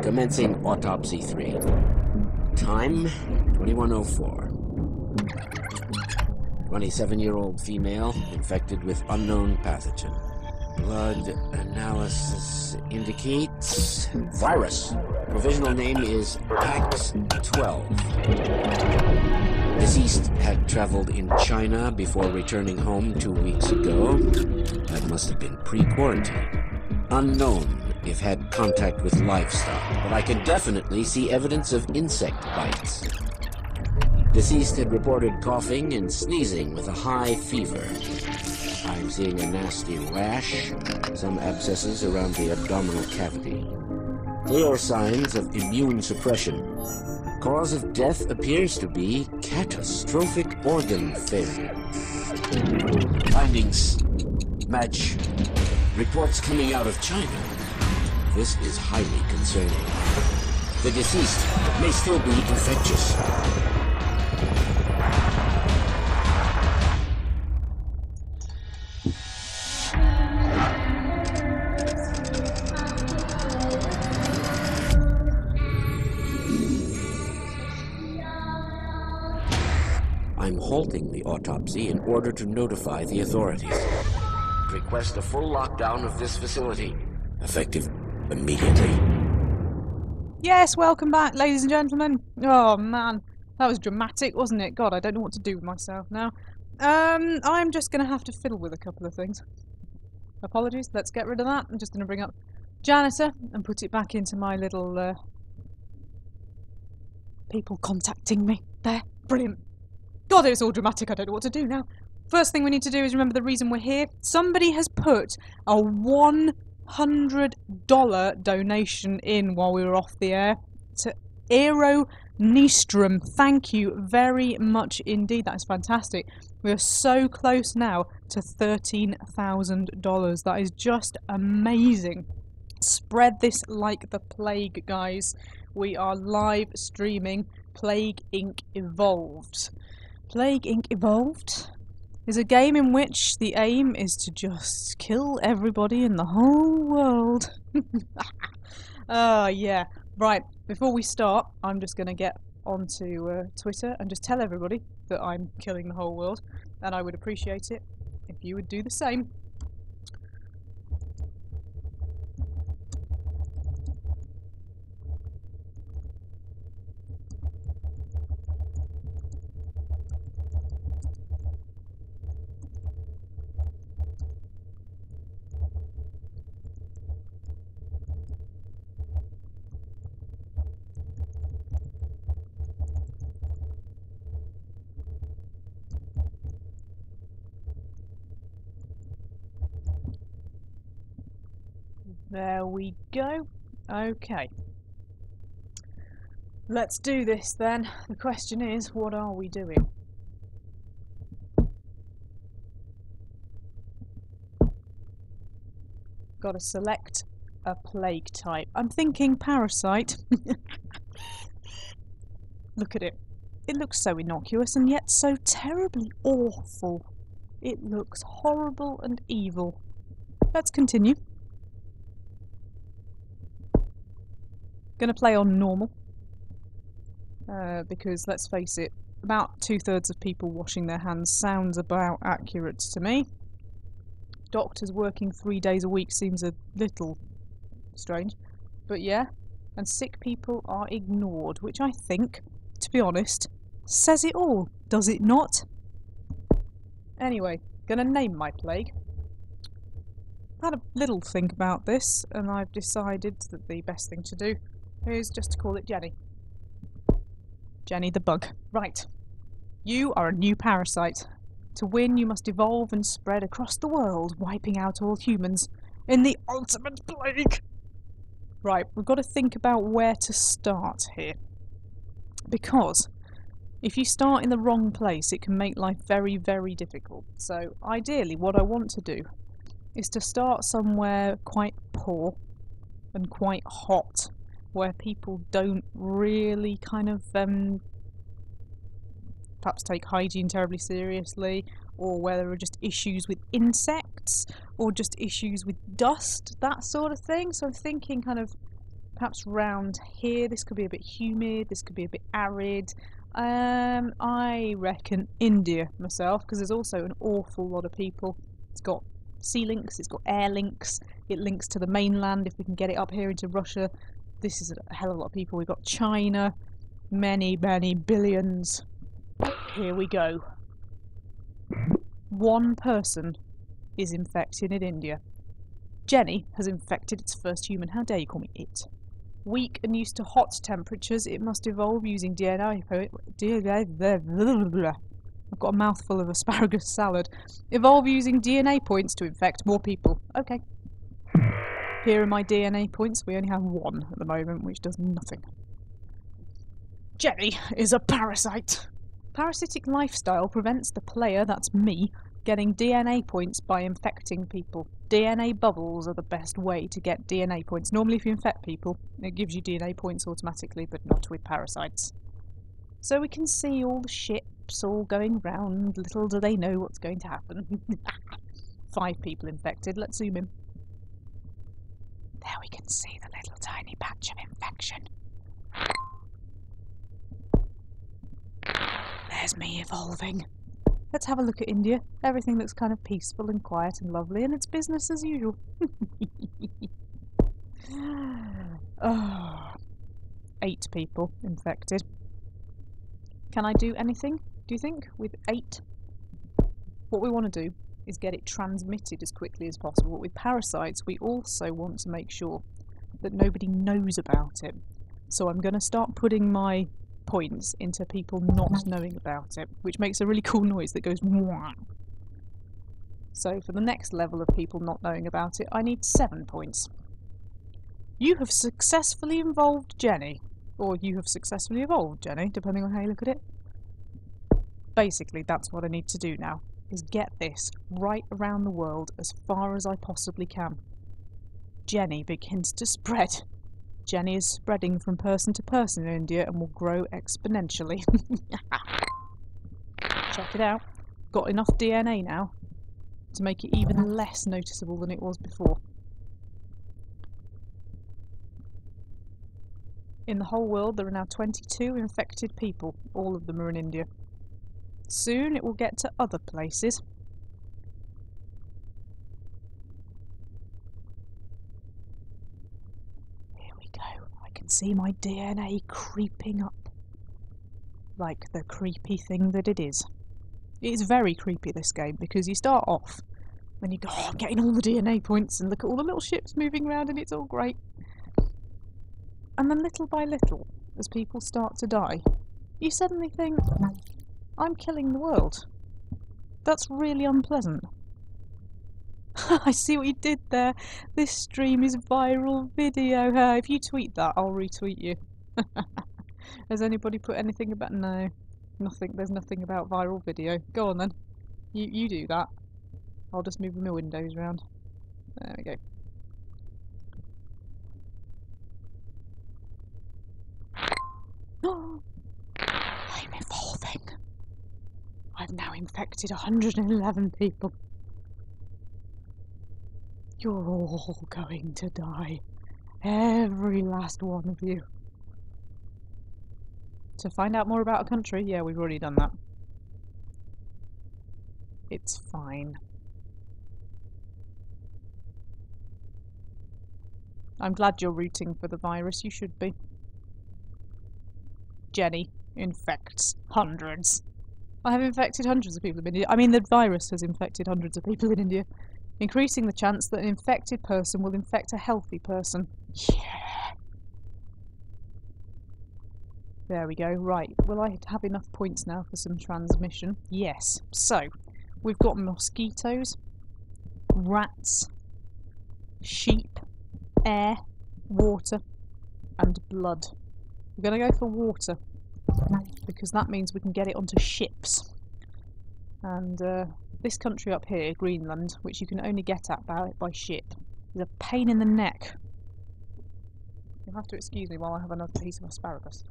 Commencing autopsy 3. Time, 21:04. 27-year-old female, infected with unknown pathogen. Blood analysis indicates virus. Provisional name is PAX-12. Deceased had traveled in China before returning home 2 weeks ago. That must have been pre-quarantine. Unknown if had contact with livestock, but I can definitely see evidence of insect bites. Deceased had reported coughing and sneezing with a high fever. I'm seeing a nasty rash, some abscesses around the abdominal cavity. Clear signs of immune suppression. Cause of death appears to be catastrophic organ failure. Findings match reports coming out of China. This is highly concerning. The deceased may still be infectious. I'm halting the autopsy in order to notify the authorities. Request a full lockdown of this facility. Effective immediately. Yes, welcome back, ladies and gentlemen. Oh man, that was dramatic, wasn't it? God, I don't know what to do with myself now. I'm just going to have to fiddle with a couple of things. Apologies, let's get rid of that. I'm just going to bring up Janitor and put it back into my little people contacting me. There, brilliant. God, it's all dramatic, I don't know what to do now. First thing we need to do is remember the reason we're here. Somebody has put a $100 donation in while we were off the air to Aero Nistrum. Thank you very much indeed. That is fantastic. We are so close now to $13,000. That is just amazing. Spread this like the plague, guys. We are live streaming Plague Inc. Evolved. Plague Inc. Evolved is a game in which the aim is to just kill everybody in the whole world. Yeah. Right, before we start, I'm just going to get onto Twitter and just tell everybody that I'm killing the whole world, and I would appreciate it if you would do the same. There we go. Okay. Let's do this then. The question is, what are we doing? Got to select a plague type. I'm thinking parasite. Look at it. It looks so innocuous and yet so terribly awful. It looks horrible and evil. Let's continue. Gonna play on normal. Because let's face it, about 2/3 of people washing their hands sounds about accurate to me. Doctors working 3 days a week seems a little strange. But yeah, and sick people are ignored, which I think, to be honest, says it all, does it not? Anyway, gonna name my plague. Had a little think about this, and I've decided that the best thing to do is just to call it Jenny. Jenny the bug. Right. You are a new parasite. To win, you must evolve and spread across the world, wiping out all humans in the ultimate plague. Right, we've got to think about where to start here. Because if you start in the wrong place, it can make life very, very difficult. So ideally, what I want to do is to start somewhere quite poor and quite hot, where people don't really kind of perhaps take hygiene terribly seriously, or where there are just issues with insects, or just issues with dust, that sort of thing. So I'm thinking kind of Perhaps round here, this could be a bit humid, this could be a bit arid. I reckon India myself, because there's also an awful lot of people. It's got sea links, it's got air links, it links to the mainland if we can get it up here into Russia. This is a hell of a lot of people. We've got China, many, many billions. Here we go. One person is infected in India. Jenny has infected its first human. How dare you call me it? Weak and used to hot temperatures, it must evolve using DNA. I've got a mouthful of asparagus salad. Evolve using DNA points to infect more people. Okay. Here are my DNA points. We only have one at the moment, which does nothing. Jenny is a parasite. Parasitic lifestyle prevents the player, that's me, getting DNA points by infecting people. DNA bubbles are the best way to get DNA points. Normally if you infect people, it gives you DNA points automatically, but not with parasites. So we can see all the ships all going round. Little do they know what's going to happen. 5 people infected. Let's zoom in. There we can see the little tiny patch of infection. There's me evolving. Let's have a look at India. Everything looks kind of peaceful and quiet and lovely, and it's business as usual. Oh, 8 people infected. Can I do anything, do you think, with 8? What we want to do is get it transmitted as quickly as possible. With parasites, we also want to make sure that nobody knows about it. So I'm going to start putting my points into people not knowing about it, which makes a really cool noise that goes mwah. So for the next level of people not knowing about it, I need 7 points. You have successfully involved Jenny, or you have successfully evolved Jenny, depending on how you look at it. Basically, that's what I need to do now, is get this right around the world as far as I possibly can. Jenny begins to spread. Jenny is spreading from person to person in India and will grow exponentially. Check it out. Got enough DNA now to make it even less noticeable than it was before. In the whole world there are now 22 infected people. All of them are in India. Soon it will get to other places. I can see my DNA creeping up, like the creepy thing that it is. It is very creepy, this game, because you start off and you go, oh, I'm getting all the DNA points, and look at all the little ships moving around and it's all great. And then little by little, as people start to die, you suddenly think, I'm killing the world. That's really unpleasant. I see what you did there. This stream is viral video. If you tweet that, I'll retweet you. Has anybody put anything about... No. Nothing. There's nothing about viral video. Go on then. You do that. I'll just move my windows around. There we go. I'm evolving. I've now infected 111 people. You're all going to die. Every last one of you. To find out more about a country, yeah, we've already done that. It's fine. I'm glad you're rooting for the virus, you should be. Jenny infects hundreds. I have infected hundreds of people in India. I mean, the virus has infected hundreds of people in India, increasing the chance that an infected person will infect a healthy person. Yeah. There we go. Right, will I have enough points now for some transmission? Yes. So, we've got mosquitoes, rats, sheep, air, water, and blood. We're going to go for water, because that means we can get it onto ships. And this country up here, Greenland, which you can only get at by ship, is a pain in the neck. You'll have to excuse me while I have another piece of asparagus.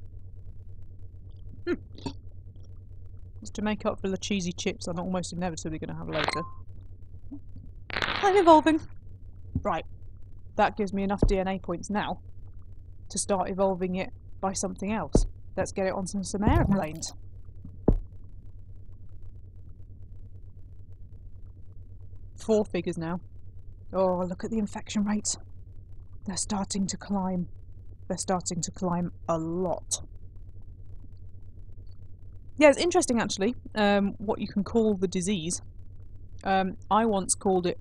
Just to make up for the cheesy chips I'm almost inevitably going to have later. I'm evolving. Right, that gives me enough DNA points now to start evolving it by something else. Let's get it on some airplanes. Four figures now. Oh, look at the infection rates. They're starting to climb. They're starting to climb a lot. Yeah, it's interesting actually, what you can call the disease. I once called it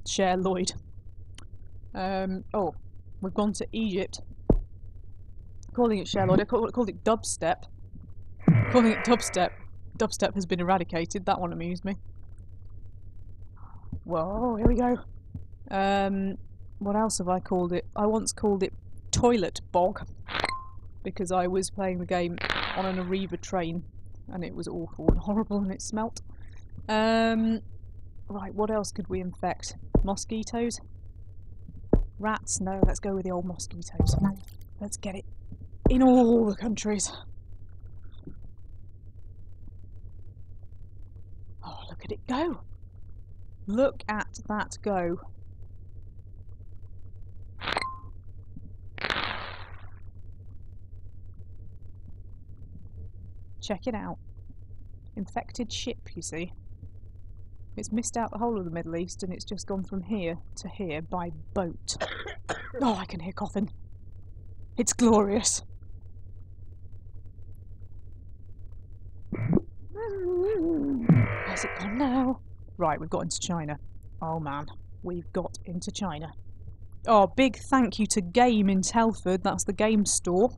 Cher Lloyd. Oh, we've gone to Egypt. Calling it Cher Lloyd, I called it dubstep. Calling it dubstep. Dubstep has been eradicated, that one amused me. Whoa, here we go. What else have I called it? I once called it toilet bog, because I was playing the game on an Arriva train and it was awful and horrible and it smelt. Right, what else could we infect? Mosquitoes? Rats? No, let's go with the old mosquitoes. Let's get it in all the countries. Oh, look at it go. Look at that go. Check it out. Infected ship, you see. It's missed out the whole of the Middle East and it's just gone from here to here by boat. Oh, I can hear coughing. It's glorious. Where's it gone now? Right, we've got into China. Oh man, we've got into China. Oh, big thank you to Game in Telford. That's the game store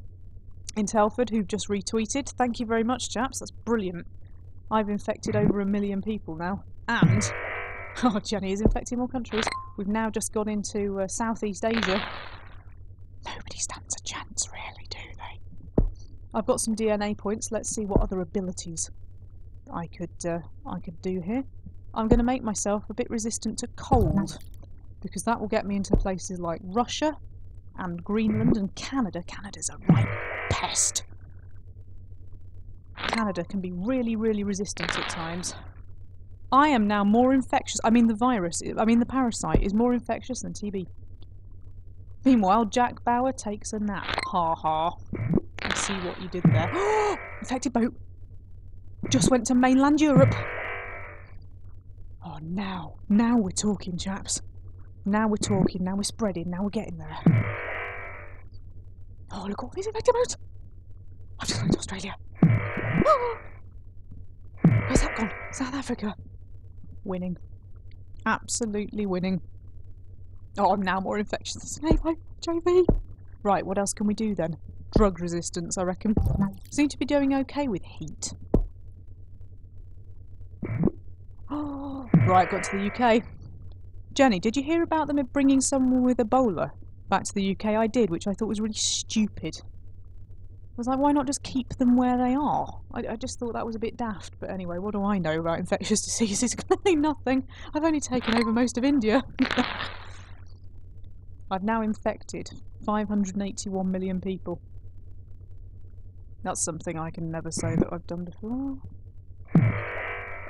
in Telford who've just retweeted. Thank you very much, chaps. That's brilliant. I've infected over 1 million people now. And, oh, Jenny is infecting more countries. We've now just got into Southeast Asia. Nobody stands a chance, really, do they? I've got some DNA points. Let's see what other abilities I could do here. I'm going to make myself a bit resistant to cold, because that will get me into places like Russia and Greenland and Canada. Canada's a right pest. Canada can be really, really resistant at times. I am now more infectious. I mean, the parasite is more infectious than TB. Meanwhile, Jack Bauer takes a nap. Ha ha. I see what you did there. Infected boat. Just went to mainland Europe. Oh, now we're talking, chaps. Now we're talking, now we're spreading, now we're getting there. Oh, look at all these infected boats. I've just gone to Australia. Oh. Where's that gone? South Africa. Winning. Absolutely winning. Oh, I'm now more infectious than HIV. Right, what else can we do then? Drug resistance, I reckon. Seem to be doing okay with heat. Oh, right, got to the UK. Jenny, did you hear about them bringing someone with Ebola back to the UK? I did, which I thought was really stupid. I was like, why not just keep them where they are? I just thought that was a bit daft, but anyway, what do I know about infectious diseases? Clearly nothing. I've only taken over most of India. I've now infected 581 million people. That's something I can never say that I've done before.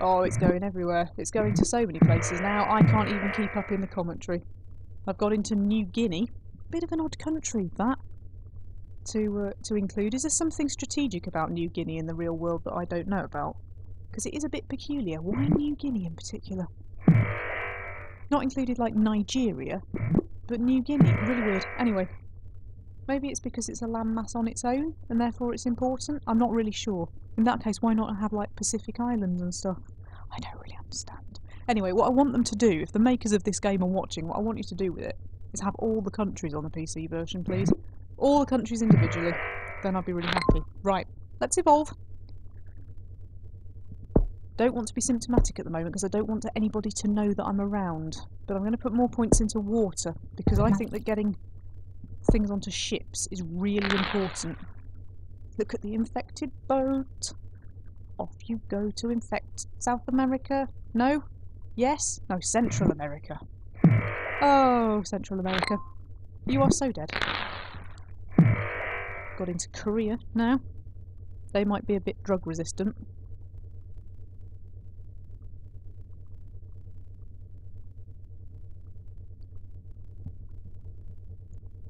Oh, it's going everywhere. It's going to so many places now, I can't even keep up in the commentary. I've got into New Guinea. Bit of an odd country, that. To include. Is there something strategic about New Guinea in the real world that I don't know about? Because it is a bit peculiar. Why New Guinea in particular? Not included like Nigeria, but New Guinea. Really weird. Anyway, maybe it's because it's a landmass on its own, and therefore it's important? I'm not really sure. In that case, why not have like Pacific Islands and stuff? I don't really understand. Anyway, what I want them to do, if the makers of this game are watching, what I want you to do with it is have all the countries on the PC version, please. All the countries individually. Then I'll be really happy. Right, let's evolve. Don't want to be symptomatic at the moment because I don't want anybody to know that I'm around. But I'm going to put more points into water because I think that getting things onto ships is really important. Look at the infected boat. Off you go to infect South America. No? Yes? No, Central America. Oh, Central America. You are so dead. Got into Korea now. They might be a bit drug resistant.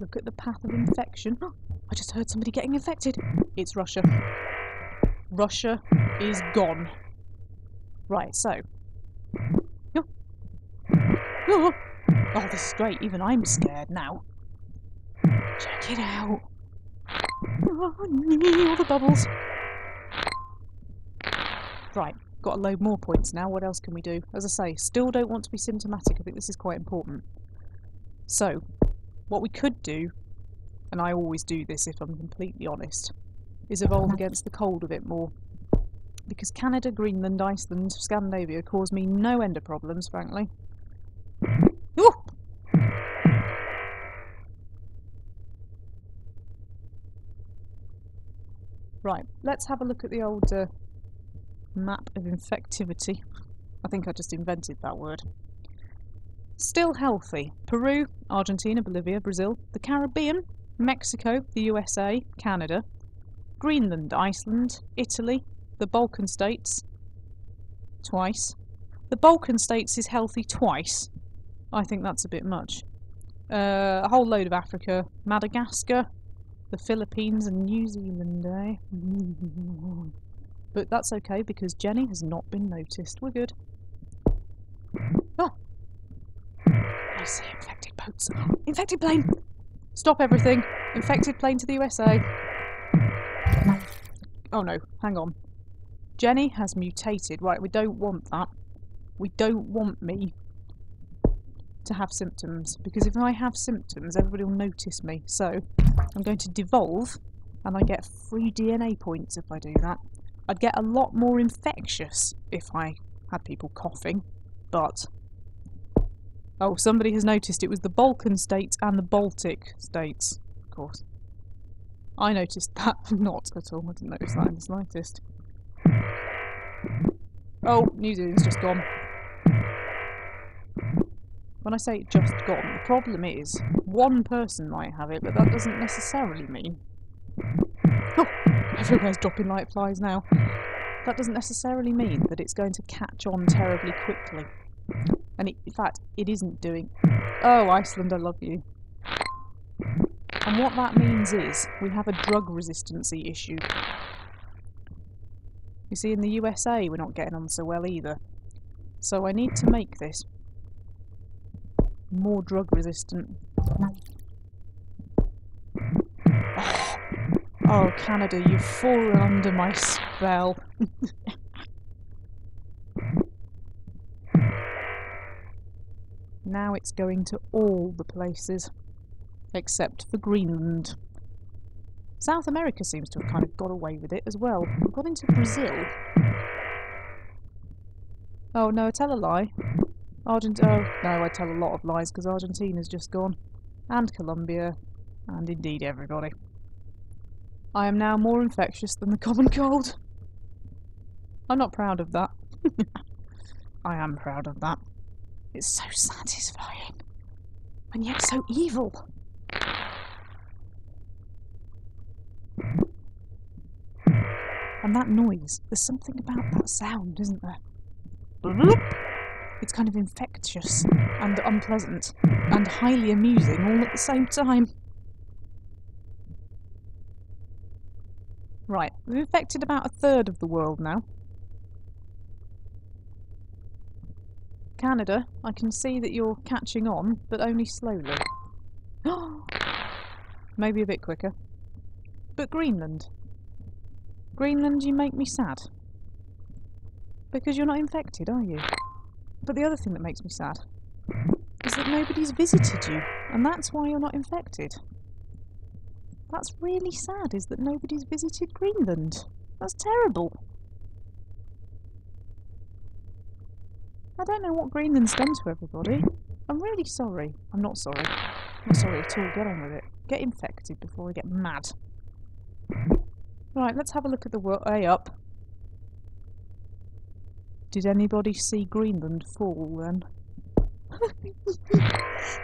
Look at the path of infection. I just heard somebody getting infected. It's Russia. Russia is gone. Right, so. Oh, this is great. Even I'm scared now. Check it out. Oh, all the bubbles. Right, got to load more points now. What else can we do? As I say, still don't want to be symptomatic. I think this is quite important. So, what we could do, and I always do this if I'm completely honest, is evolve against the cold a bit more. Because Canada, Greenland, Iceland, Scandinavia cause me no end of problems, frankly. Ooh! Right, let's have a look at the old map of infectivity. I think I just invented that word. Still healthy. Peru, Argentina, Bolivia, Brazil, the Caribbean, Mexico, the USA, Canada, Greenland, Iceland, Italy, the Balkan states, twice. The Balkan states is healthy twice. I think that's a bit much. A whole load of Africa, Madagascar, the Philippines and New Zealand, eh? But that's okay because Jenny has not been noticed. We're good. Oh! I see infected boats. Infected plane! Stop everything. Infected plane to the USA. Oh no, hang on. Jenny has mutated. Right, we don't want that. We don't want me to have symptoms, because if I have symptoms, everybody will notice me. So, I'm going to devolve, and I get 3 DNA points if I do that. I'd get a lot more infectious if I had people coughing, but... Oh, somebody has noticed it was the Balkan states and the Baltic states, of course. I noticed that. Not at all. I didn't notice that in the slightest. Oh, New Zealand's just gone. When I say just gone, the problem is one person might have it, but that doesn't necessarily mean... Oh, everywhere's dropping like flies now. That doesn't necessarily mean that it's going to catch on terribly quickly. And in fact, it isn't doing... Oh, Iceland, I love you. And what that means is we have a drug resistancy issue. You see, in the USA, we're not getting on so well either. So I need to make this more drug resistant. Oh, Canada, you've fallen under my spell. Now it's going to all the places, except for Greenland. South America seems to have kind of got away with it as well. We've got into Brazil. Oh no, I tell a lie. Oh no, I tell a lot of lies because Argentina's just gone. And Colombia. And indeed everybody. I am now more infectious than the common cold. I'm not proud of that. I am proud of that. It's so satisfying. And yet so evil. And that noise, there's something about that sound, isn't there? It's kind of infectious and unpleasant and highly amusing all at the same time. Right, we've infected about 1/3 of the world now. Canada, I can see that you're catching on, but only slowly. Maybe a bit quicker. But Greenland. Greenland, you make me sad. Because you're not infected, are you? But the other thing that makes me sad is that nobody's visited you, and that's why you're not infected. That's really sad, is that nobody's visited Greenland. That's terrible. I don't know what Greenland's done to everybody. I'm really sorry. I'm not sorry. I'm not sorry at all. Get on with it. Get infected before I get mad. Right, let's have a look at the world. Hey, up. Did anybody see Greenland fall then?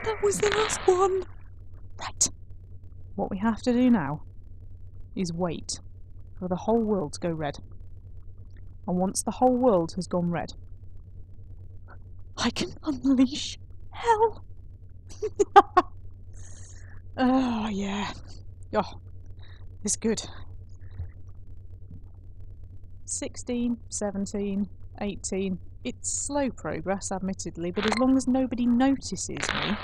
That was the last one. Right. What we have to do now is wait for the whole world to go red. And once the whole world has gone red, I can unleash hell. Oh, yeah. Oh, it's good. 16, 17, 18. It's slow progress, admittedly, but as long as nobody notices me...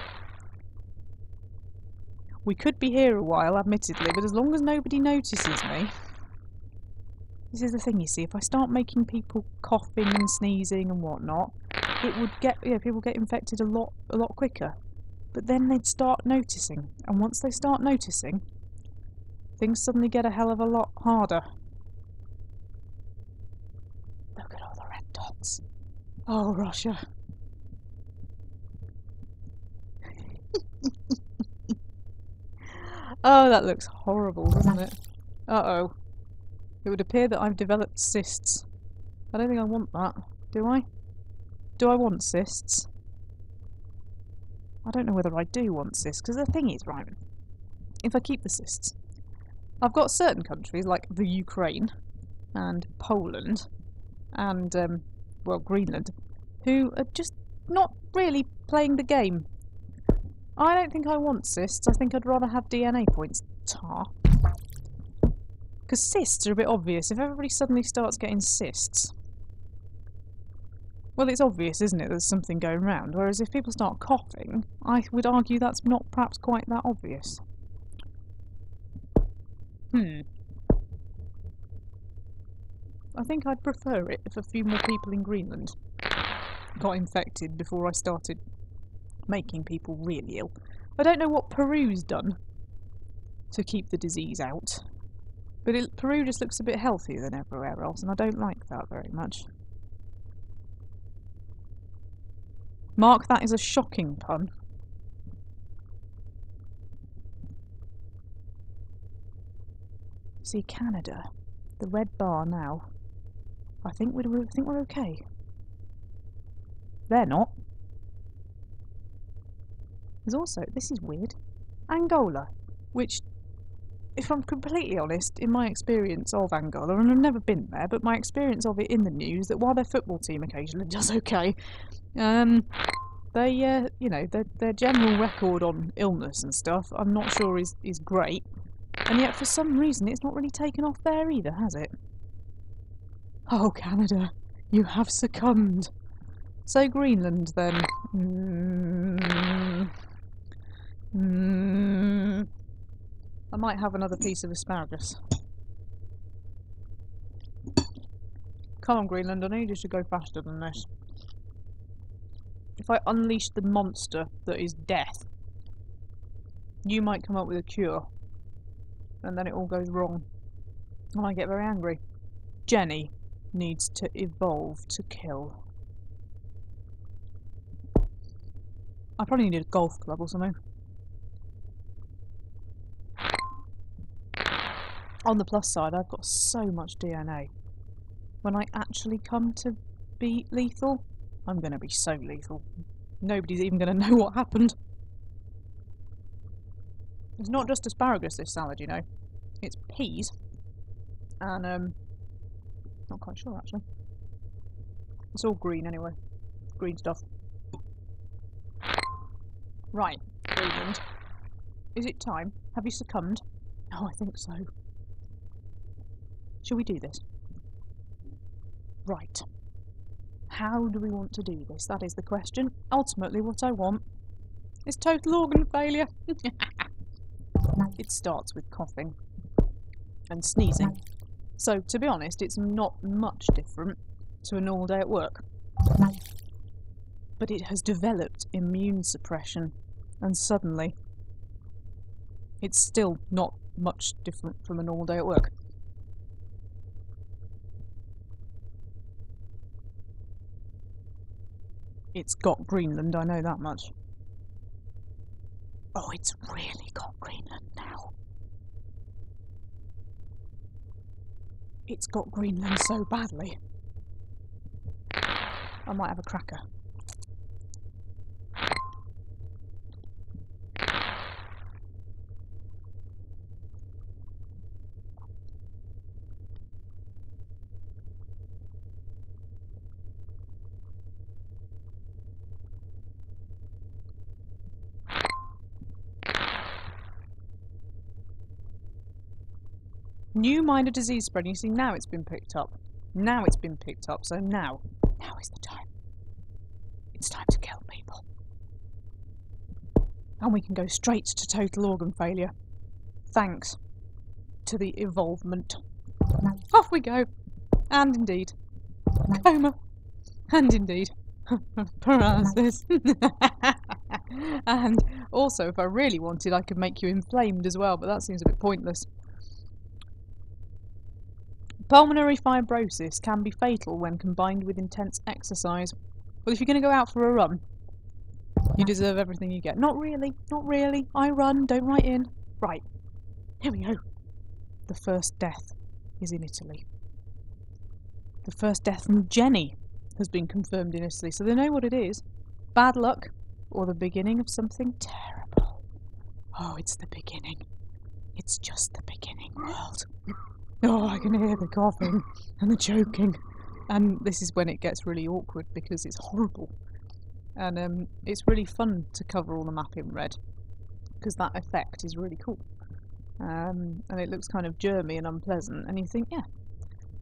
We could be here a while, admittedly, but as long as nobody notices me... This is the thing, you see, if I start making people coughing and sneezing and whatnot, it would get, people get infected a lot quicker. But then they'd start noticing, and once they start noticing, things suddenly get a hell of a lot harder. Look at all the red dots. Oh, Russia. Oh, that looks horrible, doesn't it? Uh-oh. It would appear that I've developed cysts. I don't think I want that. Do I? Do I want cysts? I don't know whether I do want cysts, because the thing is, right, if I keep the cysts, I've got certain countries, like the Ukraine, and Poland, and, well, Greenland, who are just not really playing the game. I don't think I want cysts, I think I'd rather have DNA points. Tar. Because cysts are a bit obvious. If everybody suddenly starts getting cysts, well, it's obvious, isn't it, there's something going round. Whereas if people start coughing, I would argue that's not perhaps quite that obvious. I think I'd prefer it if a few more people in Greenland got infected before I started making people really ill. I don't know what Peru's done to keep the disease out. But Peru just looks a bit healthier than everywhere else, and I don't like that very much. Mark, that is a shocking pun. See, Canada, the red bar now. I think we're okay. They're not. There's also, this is weird, Angola, which, if I'm completely honest, in my experience of Angola, and I've never been there, but my experience of it in the news, that while their football team occasionally does okay, they, you know, their general record on illness and stuff, I'm not sure is great, and yet for some reason it's not really taken off there either, has it? Oh, Canada, you have succumbed. So Greenland, then. I might have another piece of asparagus. Come on, Greenland, I need you to go faster than this. If I unleash the monster that is death, you might come up with a cure, and then it all goes wrong, and I get very angry. Jenny needs to evolve to kill. I probably need a golf club or something. On the plus side, I've got so much DNA. When I actually come to be lethal, I'm going to be so lethal. Nobody's even going to know what happened. It's not just asparagus, this salad, you know. It's peas. And, not quite sure, actually. It's all green, anyway. Green stuff. Right, Greenland. Is it time? Have you succumbed? Oh, I think so. Shall we do this? Right. How do we want to do this? That is the question. Ultimately, what I want is total organ failure. It starts with coughing and sneezing. So, to be honest, it's not much different to a normal day at work. But it has developed immune suppression, and suddenly it's still not much different from a normal day at work. It's got Greenland, I know that much. Oh, it's really got Greenland now. It's got Greenland so badly. I might have a cracker. New minor disease spread. You see, now it's been picked up. Now it's been picked up. So now is the time. It's time to kill people. And we can go straight to total organ failure. Thanks to the evolvement. Off we go. And indeed. Coma. And indeed. Paralysis. And also, if I really wanted, I could make you inflamed as well, but that seems a bit pointless. Pulmonary fibrosis can be fatal when combined with intense exercise. Well, if you're going to go out for a run, you deserve everything you get. Not really, not really. I run, don't write in. Right, here we go. The first death is in Italy. The first death from Jenny has been confirmed in Italy, so they know what it is. Bad luck, or the beginning of something terrible. Oh, it's the beginning. It's just the beginning, world. Oh, I can hear the coughing and the choking. And this is when it gets really awkward because it's horrible. And it's really fun to cover all the map in red because that effect is really cool. And it looks kind of germy and unpleasant, and you think, yeah.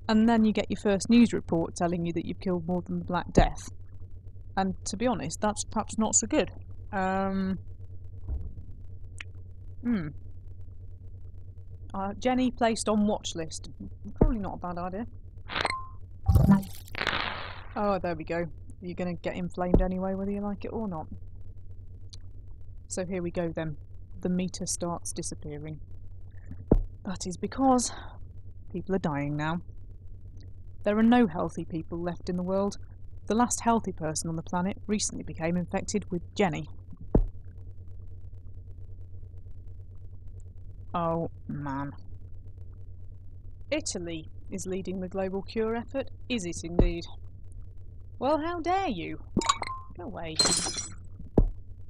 And then you get your first news report telling you that you've killed more than the Black Death. And to be honest, that's perhaps not so good. Jenny placed on watch list. Probably not a bad idea. Oh, there we go. You're going to get inflamed anyway, whether you like it or not. So here we go then. The meter starts disappearing. That is because people are dying now. There are no healthy people left in the world. The last healthy person on the planet recently became infected with Jenny. Oh man. Italy is leading the global cure effort, is it indeed? Well, how dare you? Go away.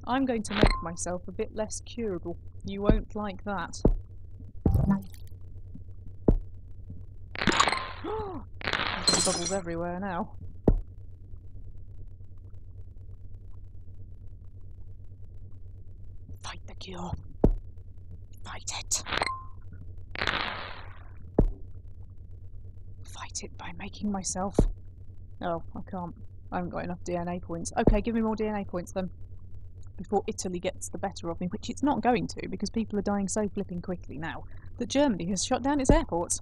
I'm going to make myself a bit less curable. You won't like that. There's bubbles everywhere now. Fight the cure. Fight it. Fight it by making myself... Oh, I can't. I haven't got enough DNA points. Okay, give me more DNA points then. Before Italy gets the better of me, which it's not going to, because people are dying so flipping quickly now that Germany has shut down its airports.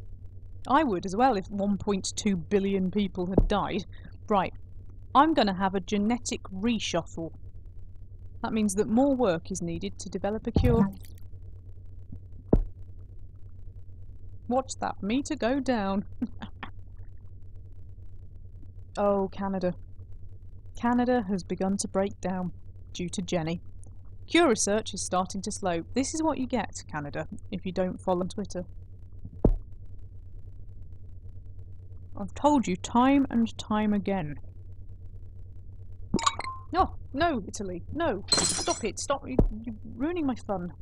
I would as well if 1.2 billion people had died. Right, I'm going to have a genetic reshuffle. That means that more work is needed to develop a cure. Watch that meter go down. Oh, Canada. Canada has begun to break down due to Jenny. Cure research is starting to slow. This is what you get, Canada, if you don't follow Twitter. I've told you time and time again. Oh, no, Italy. No. Stop it. Stop. You're ruining my fun.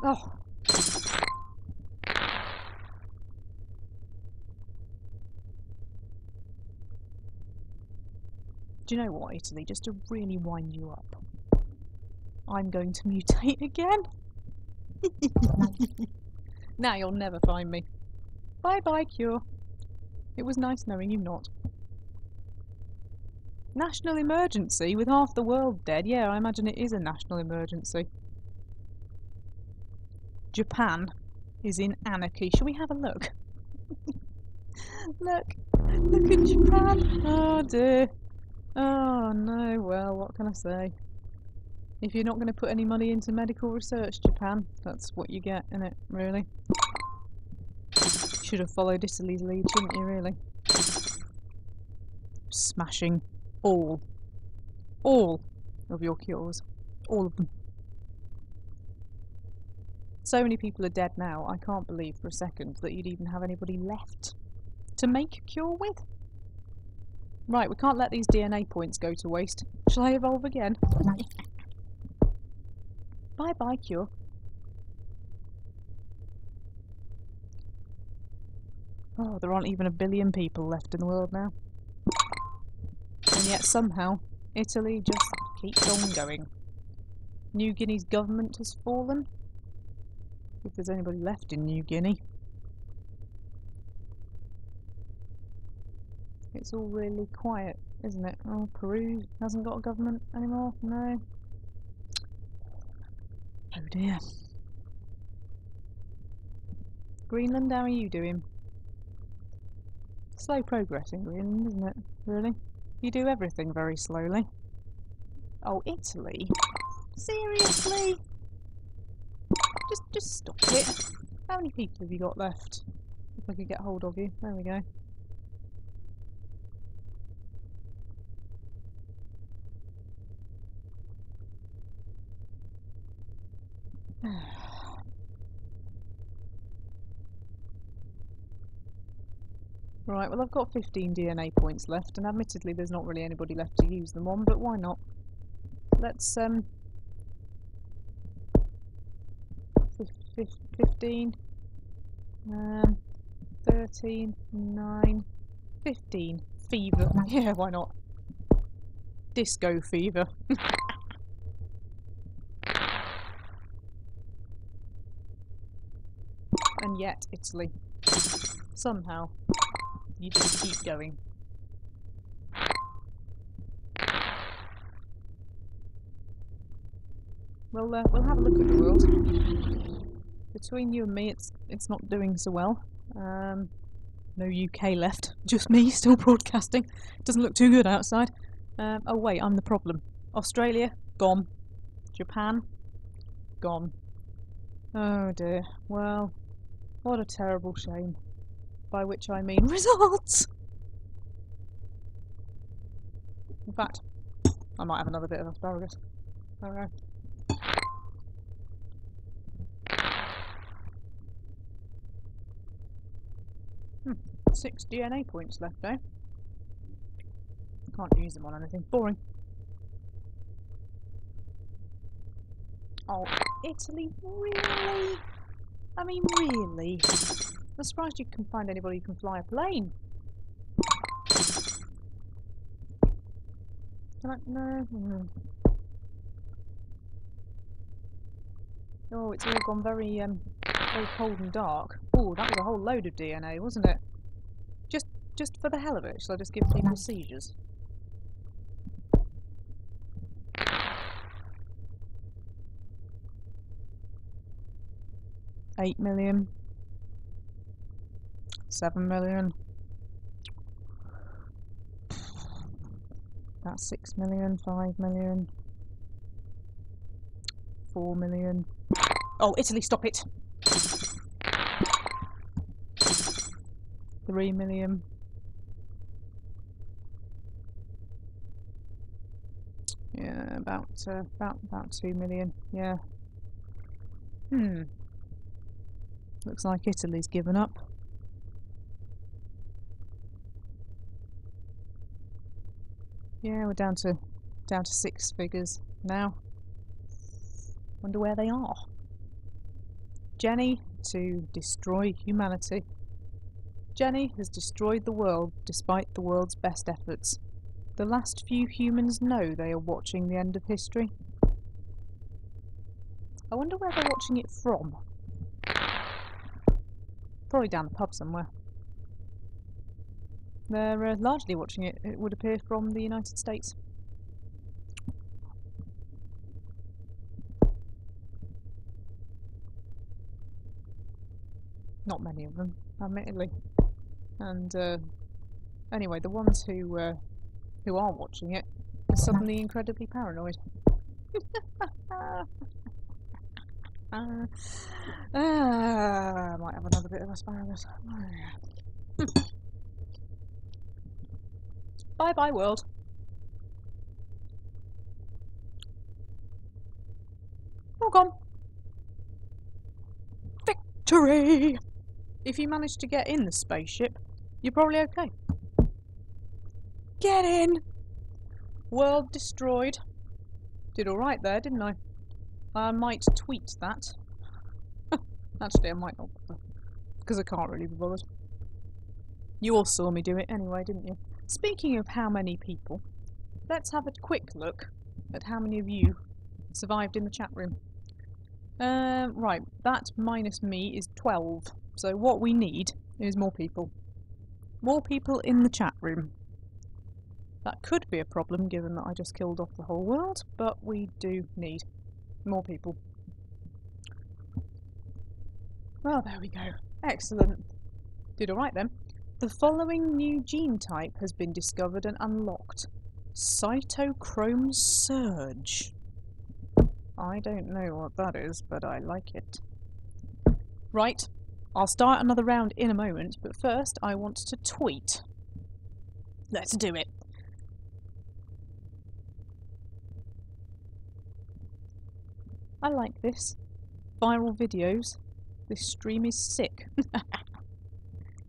Oh. Do you know what, Italy? Just to really wind you up, I'm going to mutate again. Now you'll never find me. Bye-bye, Cure. It was nice knowing you not. National emergency with half the world dead? Yeah, I imagine it is a national emergency. Japan is in anarchy. Shall we have a look? Look at Japan. Oh dear. Oh no, well, what can I say? If you're not going to put any money into medical research, Japan, that's what you get, innit, really? Should have followed Italy's lead, shouldn't you, really? Smashing all of your cures. All of them. So many people are dead now, I can't believe for a second that you'd even have anybody left to make a cure with. Right, we can't let these DNA points go to waste. Shall I evolve again? Bye-bye, Cure. Oh, there aren't even 1 billion people left in the world now. And yet somehow, Italy just keeps on going. New Guinea's government has fallen. if there's anybody left in New Guinea. It's all really quiet, isn't it? Oh, Peru hasn't got a government anymore? No. Oh dear. Greenland, how are you doing? Slow progress in Greenland, isn't it? Really? You do everything very slowly. Oh, Italy? Seriously? Just stop it. How many people have you got left? If I could get hold of you. There we go. Right, well I've got 15 DNA points left, and admittedly there's not really anybody left to use them on, but why not? Let's 15, 13, 9, 15. Fever. Yeah, why not? Disco fever. And yet, Italy. Somehow, you just keep going. We'll have a look at the world. Between you and me, it's not doing so well. No UK left, just me still broadcasting. Doesn't look too good outside. Oh wait, I'm the problem. Australia, gone. Japan, gone. Oh dear. Well, what a terrible shame. By which I mean results! In fact, I might have another bit of asparagus. Okay. 6 DNA points left though. Can't use them on anything. Boring. Oh, Italy? Really? I mean, really? I'm surprised you can find anybody who can fly a plane. No. Oh, it's all gone very cold and dark. Oh, that was a whole load of DNA, wasn't it? Just for the hell of it, shall I just give people seizures? $8 million. 7 million. That's 6 million, 5 million. 4 million. Oh, Italy, stop it! 3 million. Yeah, about 2 million. Yeah. Looks like Italy's given up. Yeah, we're down to 6 figures now. Wonder where they are. Jenny to destroy humanity. Jenny has destroyed the world despite the world's best efforts. The last few humans know they are watching the end of history. I wonder where they're watching it from. Probably down the pub somewhere. They're largely watching it, it would appear, from the United States. Not many of them, admittedly. And anyway, the ones who are watching it are suddenly incredibly paranoid. I might have another bit of asparagus. Bye bye world. All gone. Victory! If you manage to get in the spaceship, you're probably okay. Get in! World destroyed. Did alright there, didn't I? I might tweet that. Actually, I might not, because I can't really be bothered. You all saw me do it anyway, didn't you? Speaking of how many people, let's have a quick look at how many of you survived in the chat room. Right, that minus me is 12. So what we need is more people. More people in the chat room. That could be a problem given that I just killed off the whole world, but we do need more people. Oh, there we go. Excellent. Did alright then. The following new gene type has been discovered and unlocked. Cytochrome surge. I don't know what that is, but I like it. Right, I'll start another round in a moment, but first I want to tweet. Let's do it. I like this. Viral videos. This stream is sick.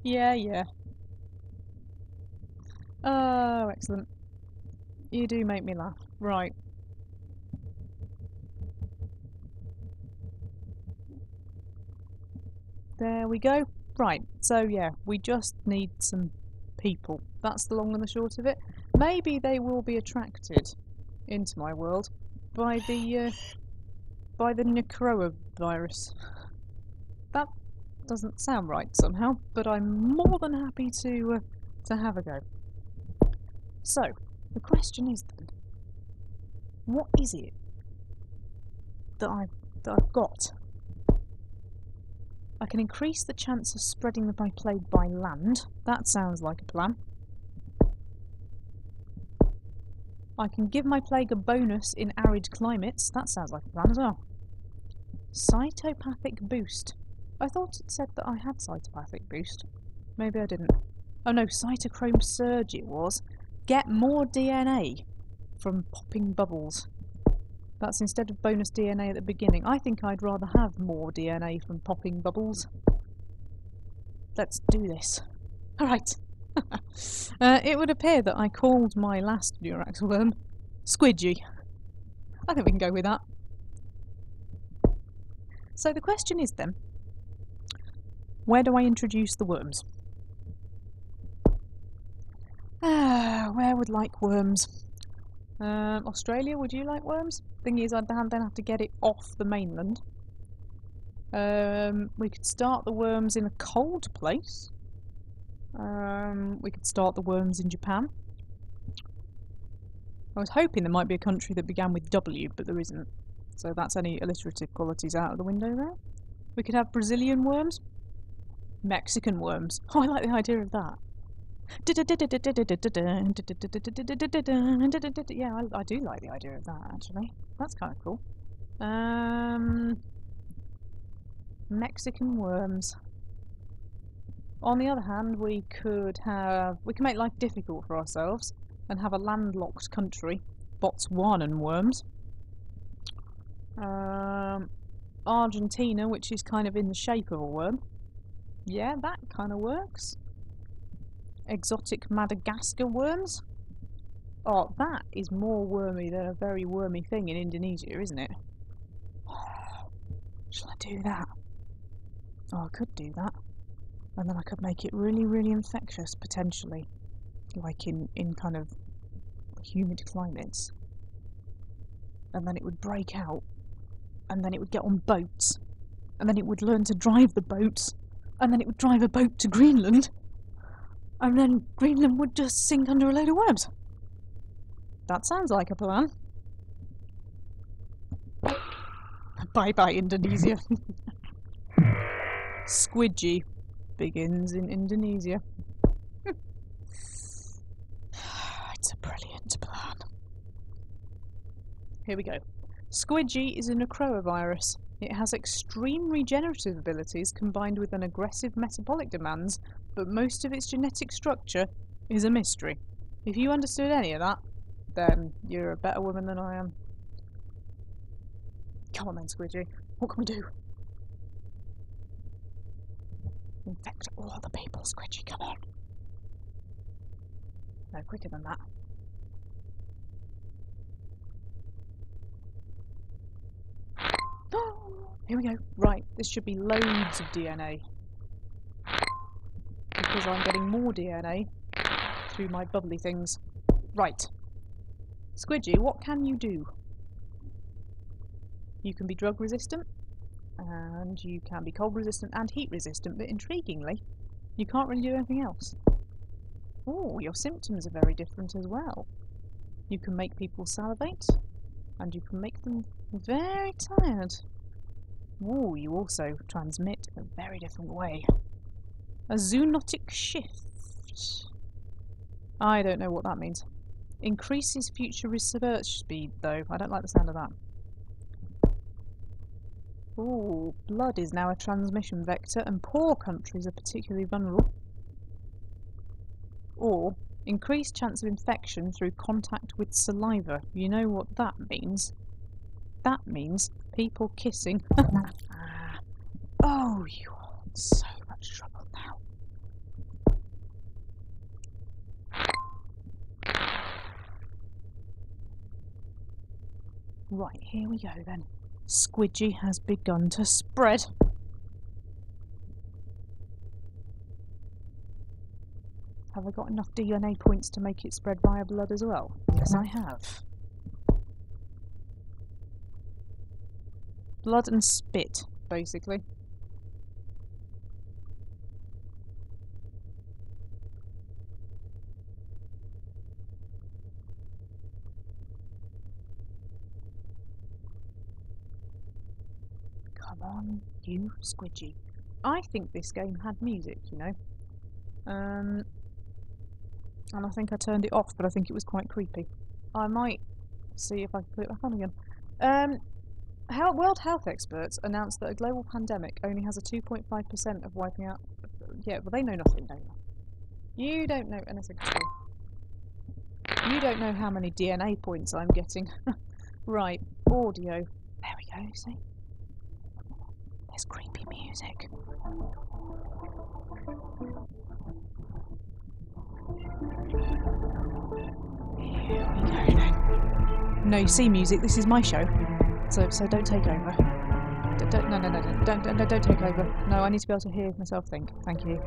Yeah. Oh, excellent. You do make me laugh. Right. There we go. Right, so yeah, we just need some people. That's the long and the short of it. Maybe they will be attracted into my world by the necrovirus. That doesn't sound right somehow, but I'm more than happy to have a go. So, the question is then, what is it that I've got? I can increase the chance of spreading my plague by land. That sounds like a plan. I can give my plague a bonus in arid climates. That sounds like a plan as well. Cytopathic boost. I thought it said that I had cytopathic boost. Maybe I didn't. Oh no, cytochrome surge it was. Get more DNA from popping bubbles. That's instead of bonus DNA at the beginning. I think I'd rather have more DNA from popping bubbles. Let's do this. Alright. It would appear that I called my last Durax worm SQUIDGY. I think we can go with that. So the question is then, where do I introduce the worms? Where would like worms? Australia, would you like worms? Thing is, I'd then have to get it off the mainland. We could start the worms in a cold place. We could start the worms in Japan. I was hoping there might be a country that began with W, but there isn't. So that's any alliterative qualities out of the window there. We could have Brazilian worms. Mexican worms. Oh, I like the idea of that. Yeah, I do like the idea of that, actually. That's kind of cool. Mexican worms. On the other hand, we can make life difficult for ourselves and have a landlocked country, Botswanan worms. Argentina, which is kind of in the shape of a worm. Yeah, that kind of works. Exotic Madagascar worms. Oh, that is more wormy than a very wormy thing in Indonesia, isn't it? Shall I do that? Oh, I could do that. And then I could make it really, really infectious, potentially. Like in kind of humid climates. And then it would break out. And then it would get on boats. And then it would learn to drive the boats. And then it would drive a boat to Greenland. And then Greenland would just sink under a load of worms. That sounds like a plan. Bye-bye, Indonesia. SQUIDGY begins in Indonesia. It's a brilliant plan. Here we go. SQUIDGY is a necrovirus. It has extreme regenerative abilities combined with an aggressive metabolic demands, but most of its genetic structure is a mystery. If you understood any of that, then you're a better woman than I am. Come on then, SQUIDGY. What can we do? Infect all the people, SQUIDGY, come on. No, quicker than that. Here we go. Right, this should be loads of DNA. Because I'm getting more DNA through my bubbly things. Right. SQUIDGY, what can you do? You can be drug resistant. And you can be cold resistant and heat resistant, but intriguingly, you can't really do anything else. Oh, your symptoms are very different as well. You can make people salivate, and you can make them very tired. Oh, you also transmit in a very different way. A zoonotic shift. I don't know what that means. Increases future research speed, though. I don't like the sound of that. Oh, blood is now a transmission vector, and poor countries are particularly vulnerable. Or, increased chance of infection through contact with saliva. You know what that means? That means people kissing. Oh, you are in so much trouble now. Right, here we go then. Squidgy has begun to spread. Have I got enough DNA points to make it spread via blood as well? Yes, I have. Blood and spit, basically. Come on, you Squidgy. I think this game had music, you know. And I think I turned it off, but I think it was quite creepy. I might see if I can put it back on again. World health experts announced that a global pandemic only has a 2.5% of wiping out... Yeah, well they know nothing, don't they? You don't know anything at all. You don't know how many DNA points I'm getting. Right, audio. There we go, see? There's creepy music. Here we go then. No, you see music, this is my show. So don't take over. No, don't take over. No, I need to be able to hear myself think. Thank you.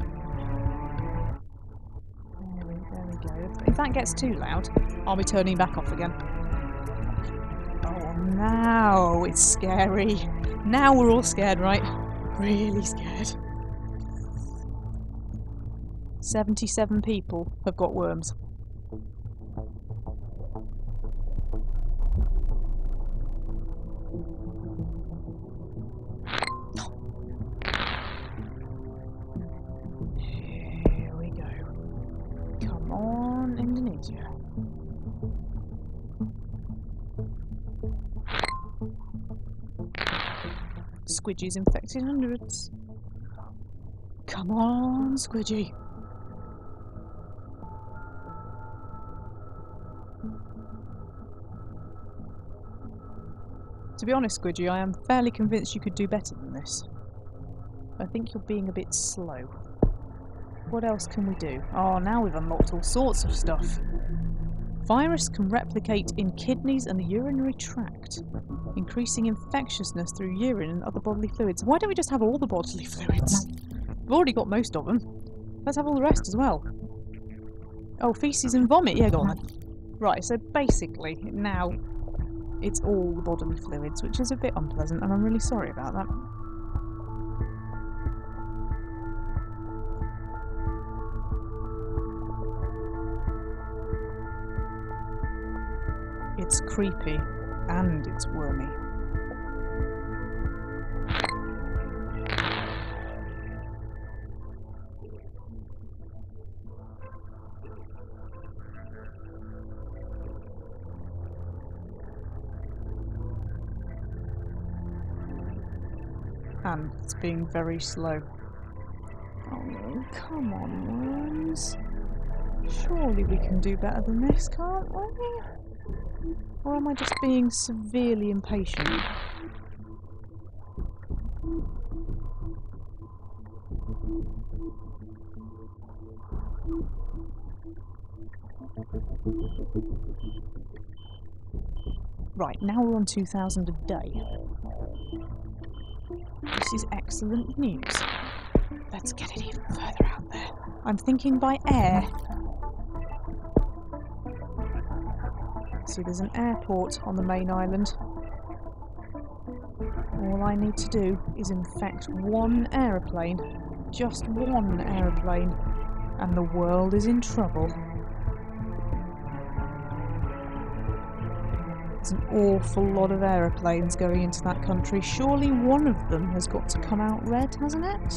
There we go. If that gets too loud, I'll be turning back off again. Oh, now it's scary. Now we're all scared, right? Really scared. 77 people have got worms. Here we go. Come on, Indonesia. Squidgy's infected hundreds. Come on, Squidgy. To be honest, Squidgy, I am fairly convinced you could do better than this. I think you're being a bit slow. What else can we do? Oh, now we've unlocked all sorts of stuff. Virus can replicate in kidneys and the urinary tract, increasing infectiousness through urine and other bodily fluids. Why don't we just have all the bodily fluids? We've already got most of them. Let's have all the rest as well. Oh, feces and vomit. Yeah, go on then. Right, so basically, now it's all the bodily fluids, which is a bit unpleasant, and I'm really sorry about that. It's creepy, and it's wormy. And it's being very slow. Oh, come on, worms. Surely we can do better than this, can't we? Or am I just being severely impatient? Right, now we're on 2,000 a day. This is excellent news. Let's get it even further out there. I'm thinking by air. See, there's an airport on the main island. All I need to do is infect one aeroplane, just one aeroplane, and the world is in trouble. There's an awful lot of aeroplanes going into that country. Surely one of them has got to come out red, hasn't it?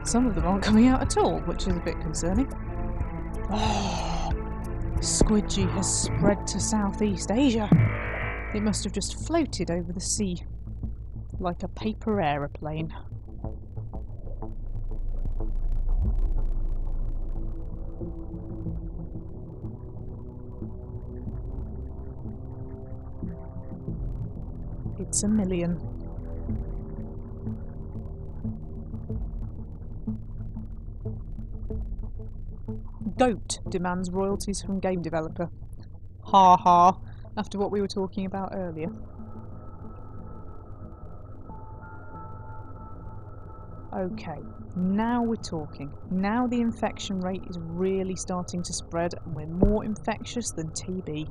Some of them aren't coming out at all, which is a bit concerning. Oh, Squidgy has spread to Southeast Asia. It must have just floated over the sea like a paper aeroplane. It's a million. Goat demands royalties from game developer. Ha ha, after what we were talking about earlier. Okay, now we're talking. Now the infection rate is really starting to spread and we're more infectious than TB.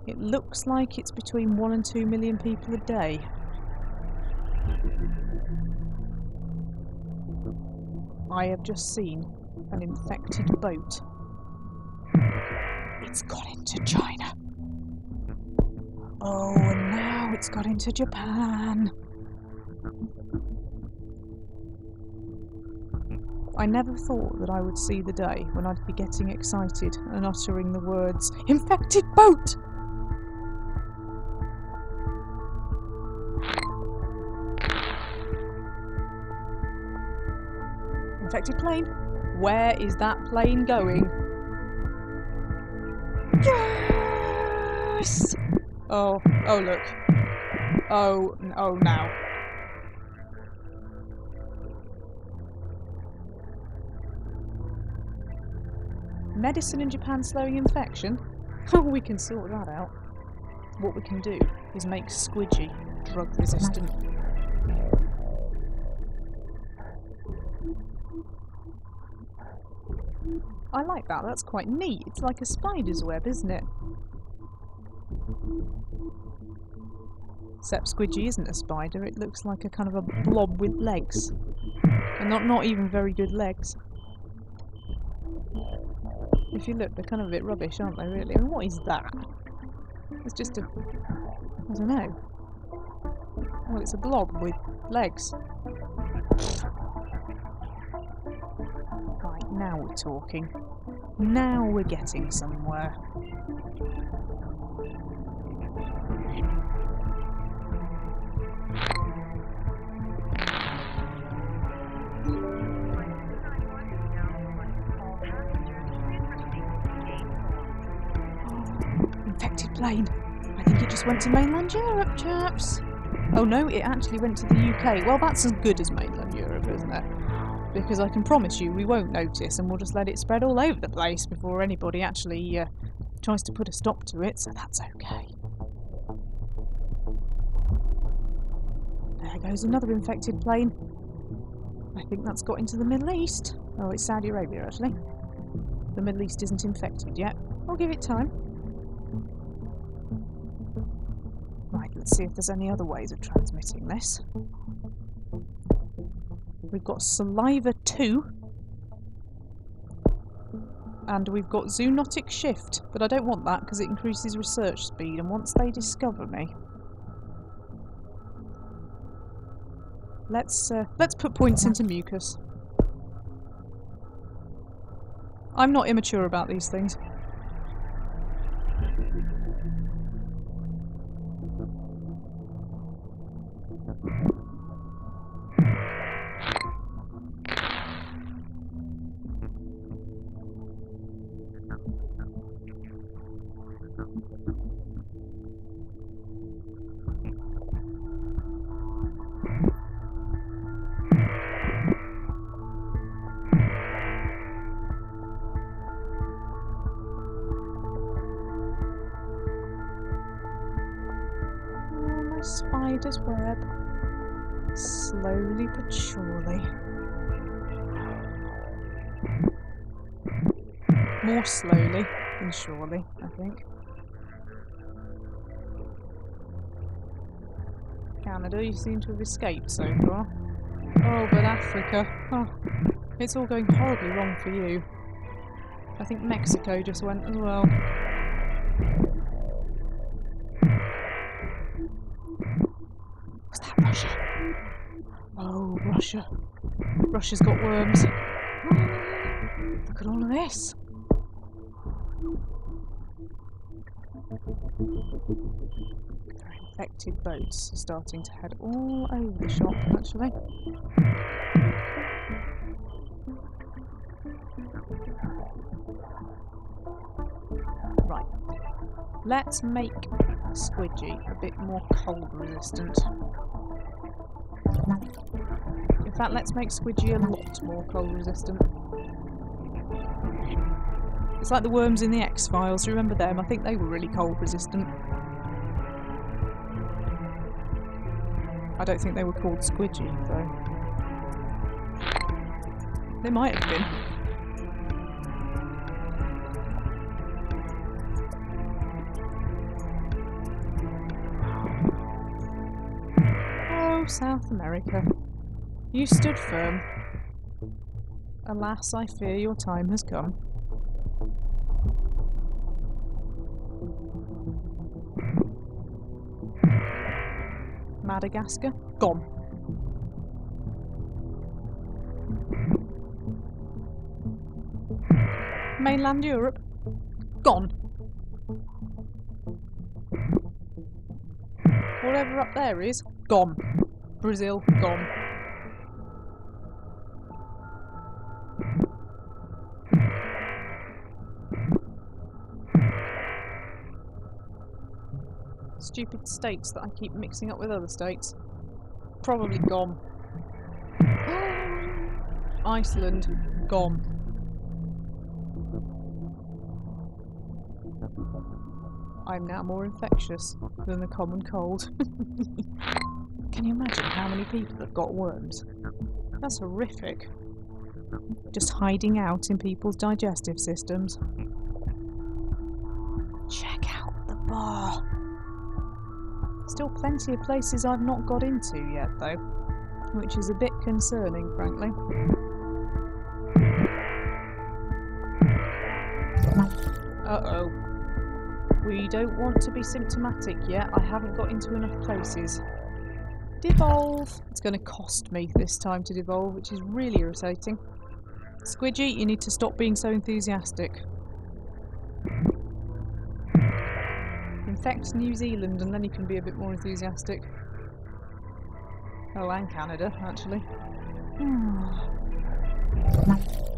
It looks like it's between 1 and 2 million people a day. I have just seen an infected boat. It's got into China. Oh, and now it's got into Japan. I never thought that I would see the day when I'd be getting excited and uttering the words, "Infected boat!" Infected plane? Where is that plane going? Yes! Oh look. Oh now. Medicine in Japan slowing infection? Oh, we can sort that out. What we can do is make Squidgy drug resistant. I like that, that's quite neat. It's like a spider's web, isn't it? Except Squidgy isn't a spider, it looks like a kind of a blob with legs. And not even very good legs. If you look, they're kind of a bit rubbish, aren't they, really? I mean, what is that? It's just a... I don't know. Well, it's a blob with legs. Right, now we're talking. Now we're getting somewhere. Infected plane. I think it just went to mainland Europe, chaps. Oh no, it actually went to the UK. Well, that's as good as mainland Europe, isn't it? Because I can promise you we won't notice and we'll just let it spread all over the place before anybody actually tries to put a stop to it, so that's okay. There goes another infected plane. I think that's got into the Middle East. Oh, it's Saudi Arabia, actually. The Middle East isn't infected yet. I'll give it time. Right, let's see if there's any other ways of transmitting this. We've got Saliva 2. And we've got Zoonotic Shift, but I don't want that because it increases research speed, and once they discover me... Let's put points into mucus. I'm not immature about these things. Spider's web. Slowly but surely. More slowly than surely, I think. Canada. You seem to have escaped so far. Oh, but Africa. Oh, it's all going horribly wrong for you. I think Mexico just went as well. Was that Russia? Oh, Russia. Russia's got worms. Look at all of this. Infected boats starting to head all over the shop, actually. Right. Let's make Squidgy a bit more cold resistant. In fact, let's make Squidgy a lot more cold resistant. It's like the worms in the X-Files, remember them? I think they were really cold resistant. I don't think they were called Squidgy, though. They might have been. Oh, South America. You stood firm. Alas, I fear your time has come. Madagascar, gone. Mainland Europe, gone. Whatever up there is, gone. Brazil, gone. Stupid states that I keep mixing up with other states. Probably gone. Iceland, gone. I'm now more infectious than the common cold. Can you imagine how many people have got worms? That's horrific. Just hiding out in people's digestive systems. Check out the bar. Still plenty of places I've not got into yet, though, which is a bit concerning, frankly. Uh-oh. We don't want to be symptomatic yet. I haven't got into enough places. Devolve! It's going to cost me this time to devolve, which is really irritating. Squidgy, you need to stop being so enthusiastic. Infect New Zealand and then you can be a bit more enthusiastic. Oh, and Canada, actually.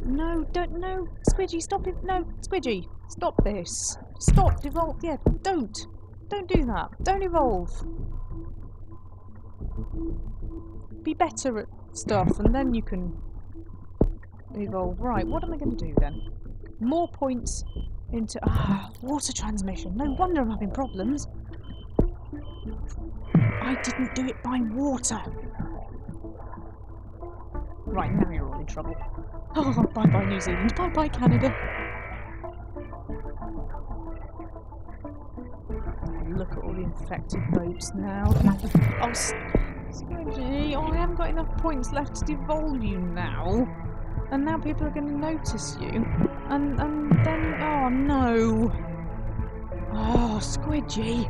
No, don't, no! Squidgy, stop it! No, Squidgy! Stop this! Stop, devolve, yeah, don't! Don't do that! Don't evolve! Be better at stuff and then you can evolve. Right, what am I going to do then? More points into... water transmission. No wonder I'm having problems. I didn't do it by water. Right, now you're all in trouble. Oh, bye-bye New Zealand. Bye-bye Canada. Look at all the infected boats now. Oh, Squidgy, I haven't got enough points left to devolve you now. And now people are going to notice you. And then... Oh, no. Oh, Squidgy.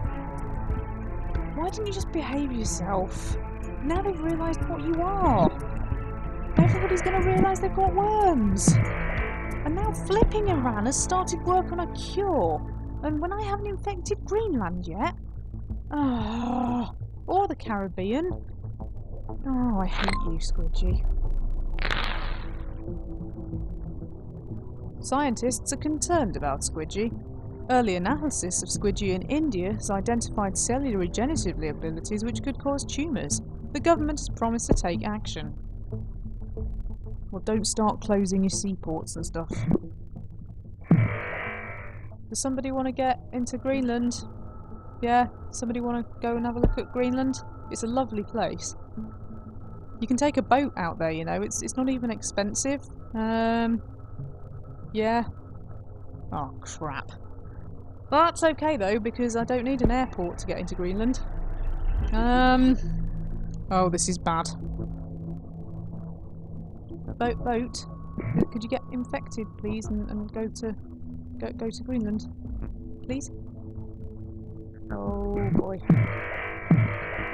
Why didn't you just behave yourself? Now they've realised what you are. Everybody's going to realise they've got worms. And now flipping Iran has started work on a cure. And when I haven't infected Greenland yet... Oh, or the Caribbean. Oh, I hate you, Squidgy. Scientists are concerned about Squidgy. Early analysis of Squidgy in India has identified cellular regenerative abilities which could cause tumours. The government has promised to take action. Well, don't start closing your seaports and stuff. Does somebody want to get into Greenland? Yeah? Somebody want to go and have a look at Greenland? It's a lovely place. You can take a boat out there, you know. It's not even expensive. Yeah. Oh, crap. That's okay, though, because I don't need an airport to get into Greenland. Oh, this is bad. Boat. Could you get infected, please, and go to Greenland, please? Oh boy.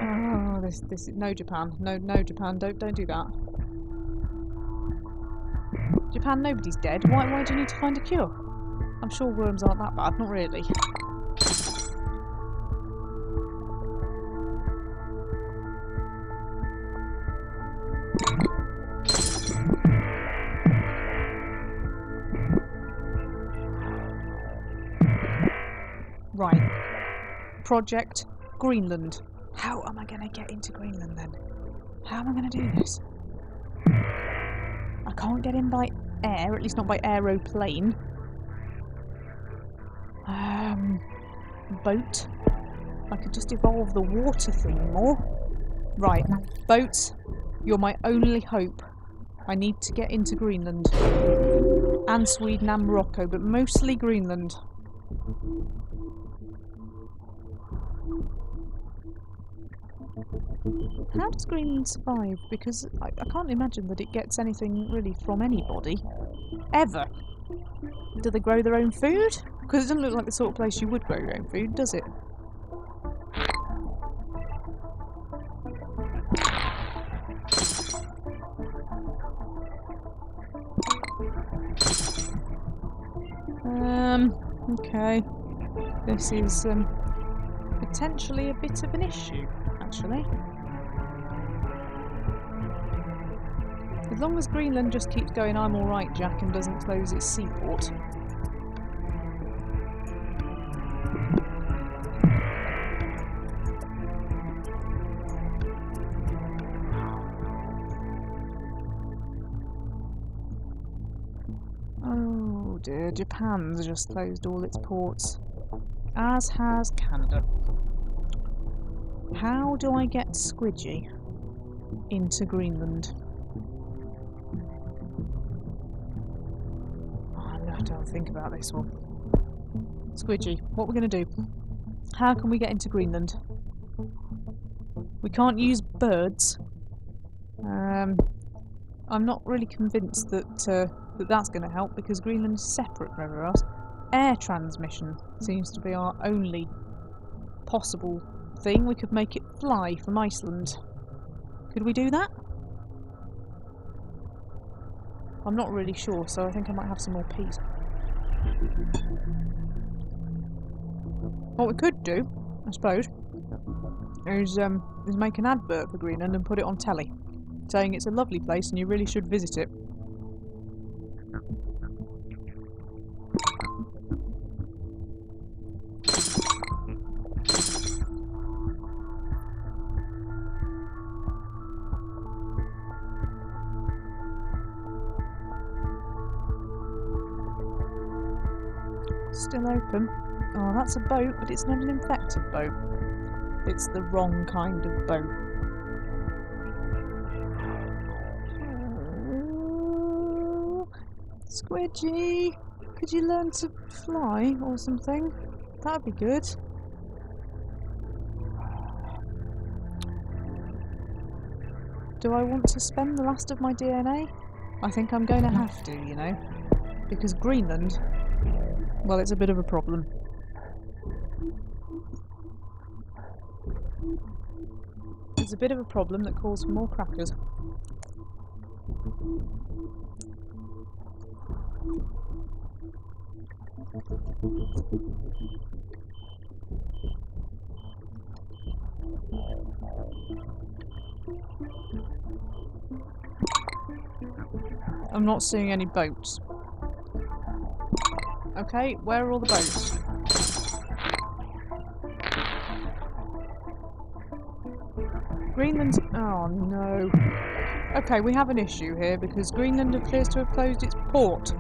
Oh, this no Japan, no Japan. Don't do that. Japan, nobody's dead. Why do you need to find a cure? I'm sure worms aren't that bad. Not really. Right. Project Greenland. How am I going to get into Greenland then? How am I going to do this? I can't get in by air, at least not by aeroplane. Boat. I could just evolve the water thing more. Right. Boat, you're my only hope. I need to get into Greenland. And Sweden and Morocco, but mostly Greenland. How does Greenland survive? Because I can't imagine that it gets anything really from anybody. Ever. Do they grow their own food? Because it doesn't look like the sort of place you would grow your own food, does it? Okay. This is potentially a bit of an issue, actually. As long as Greenland just keeps going, I'm alright, Jack, and doesn't close its seaport. Oh dear, Japan's just closed all its ports. As has Canada. How do I get Squidgy into Greenland? I'm going to have to think about this one. Squidgy, what we're going to do? How can we get into Greenland? We can't use birds. I'm not really convinced that that's going to help because Greenland's separate from everywhere else. Air transmission seems to be our only possible thing. We could make it fly from Iceland. Could we do that? I'm not really sure, so I think I might have some more peas. What we could do, I suppose, is make an advert for Greenland and put it on telly, saying it's a lovely place and you really should visit it. Still open. Oh, that's a boat, but it's not an infected boat. It's the wrong kind of boat. Oh, Squidgy, could you learn to fly or something? That'd be good. Do I want to spend the last of my DNA? I think I'm going to have to, you know, because Greenland, well, it's a bit of a problem. It's a bit of a problem that calls for more crackers. I'm not seeing any boats. Okay, where are all the boats? Greenland's... oh no. Okay, we have an issue here because Greenland appears to have closed its port.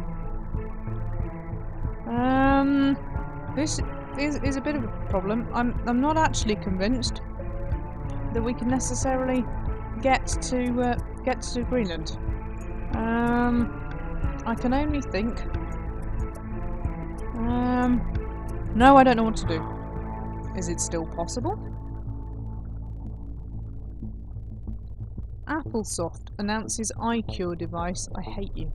This is a bit of a problem. I'm not actually convinced that we can necessarily get to Greenland. I can only think. No, I don't know what to do. Is it still possible? Applesoft announces eye cure device. I hate you.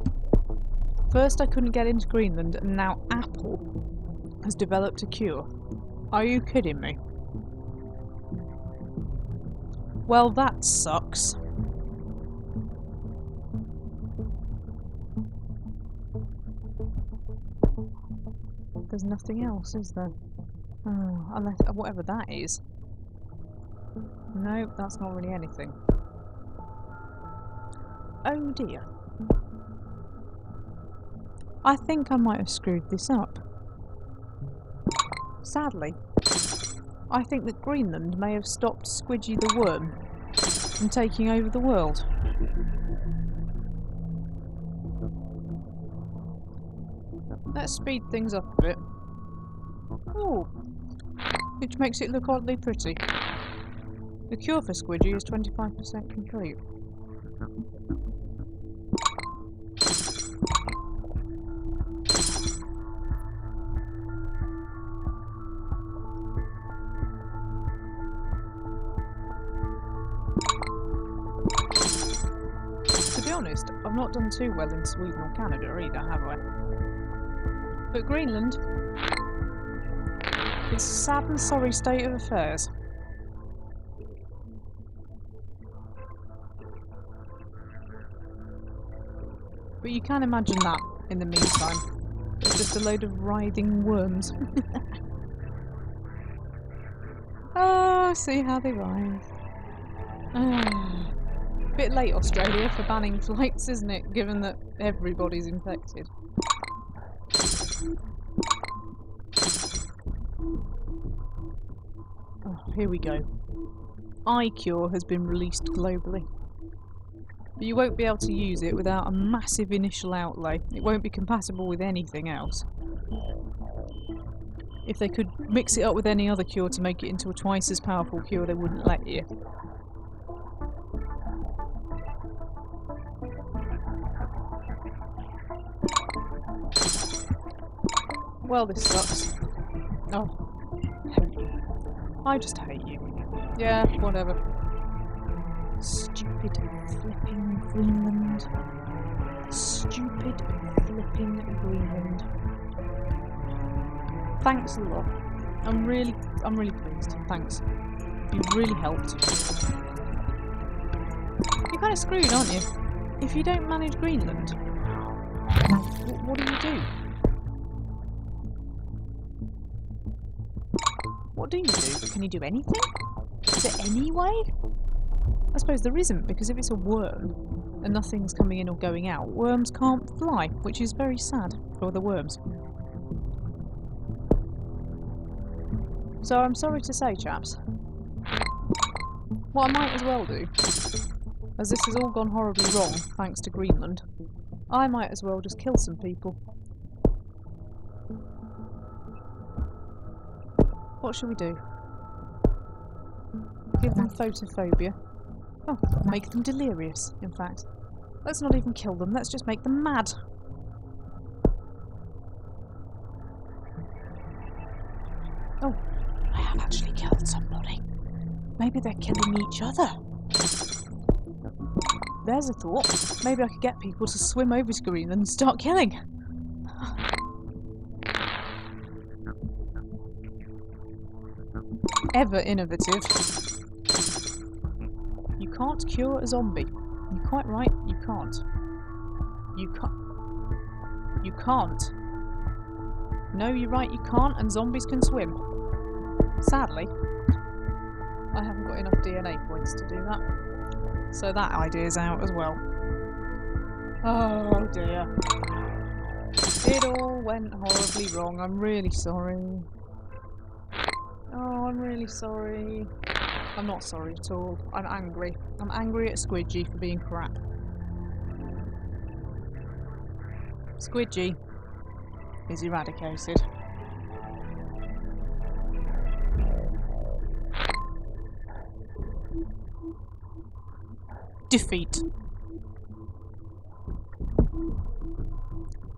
First I couldn't get into Greenland, and now Apple has developed a cure. Are you kidding me? Well, that sucks. There's nothing else, is there? Oh, unless whatever that is. No, that's not really anything. Oh dear. I think I might have screwed this up. Sadly, I think that Greenland may have stopped Squidgy the worm from taking over the world. Let's speed things up a bit. Oh, which makes it look oddly pretty. The cure for Squidgy is 25% complete. To be honest, I've not done too well in Sweden or Canada either, have I? But Greenland, it's a sad and sorry state of affairs. But you can imagine that in the meantime. There's just a load of writhing worms. Oh, see how they writhe. Bit late, Australia, for banning flights, isn't it? Given that everybody's infected. Oh, here we go. iCure has been released globally. But you won't be able to use it without a massive initial outlay. It won't be compatible with anything else. If they could mix it up with any other cure to make it into a twice as powerful cure, they wouldn't let you. Well, this sucks. Oh, hate you. I just hate you. Yeah, whatever. Stupid flipping Greenland. Stupid flipping Greenland. Thanks a lot. I'm really pleased. Thanks. You've really helped. You're kind of screwed, aren't you? If you don't manage Greenland, what do you do? What do you do? Can you do anything? Is there any way? I suppose there isn't, because if it's a worm and nothing's coming in or going out, worms can't fly, which is very sad for the worms. So I'm sorry to say, chaps, what I might as well do, as this has all gone horribly wrong thanks to Greenland, I might as well just kill some people. What shall we do? Give them photophobia? Oh, make them delirious, in fact. Let's not even kill them, let's just make them mad. Oh, I have actually killed somebody. Maybe they're killing each other. There's a thought. Maybe I could get people to swim over to Greenland and start killing. Ever innovative. You can't cure a zombie. You're quite right, you can't. You can't. You can't. No, you're right, you can't, and zombies can swim. Sadly, I haven't got enough DNA points to do that. So that idea's out as well. Oh dear. It all went horribly wrong. I'm really sorry. Oh, I'm really sorry. I'm not sorry at all. I'm angry. I'm angry at Squidgy for being crap. Squidgy is eradicated. Defeat.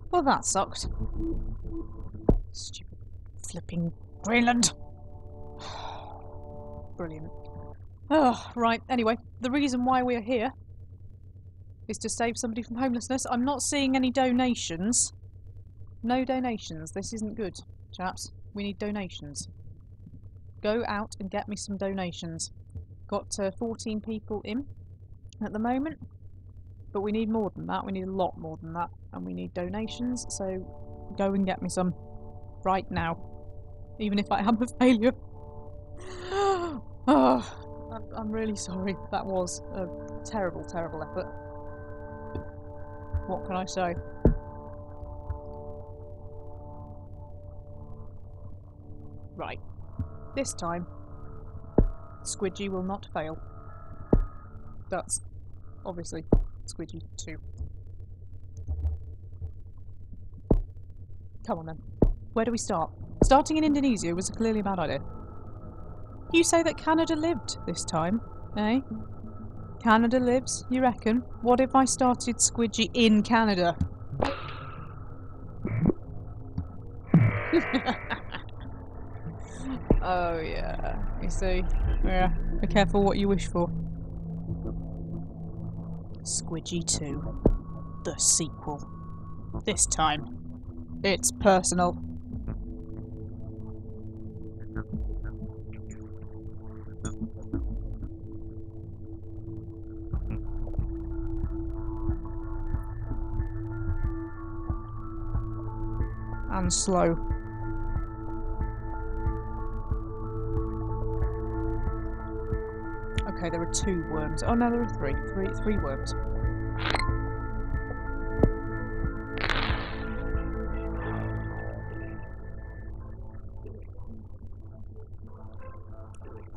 Well, that sucked. Stupid flipping Greenland. Brilliant. Oh, right. Anyway, the reason why we're here is to save somebody from homelessness. I'm not seeing any donations. No donations. This isn't good, chaps. We need donations. Go out and get me some donations. Got 14 people in at the moment, but we need more than that. We need a lot more than that, and we need donations, so go and get me some right now, even if I am a failure. Oh, I'm really sorry. That was a terrible, terrible effort. What can I say? Right. This time, Squidgy will not fail. That's obviously Squidgy 2. Come on then. Where do we start? Starting in Indonesia was clearly a bad idea. You say that Canada lived this time, eh? Canada lives, you reckon? What if I started Squidgy in Canada? Oh yeah, you see. Yeah, be careful what you wish for. Squidgy 2. The sequel. This time, it's personal. And slow. Okay, there are 2 worms. Oh no, there are 3. Three worms.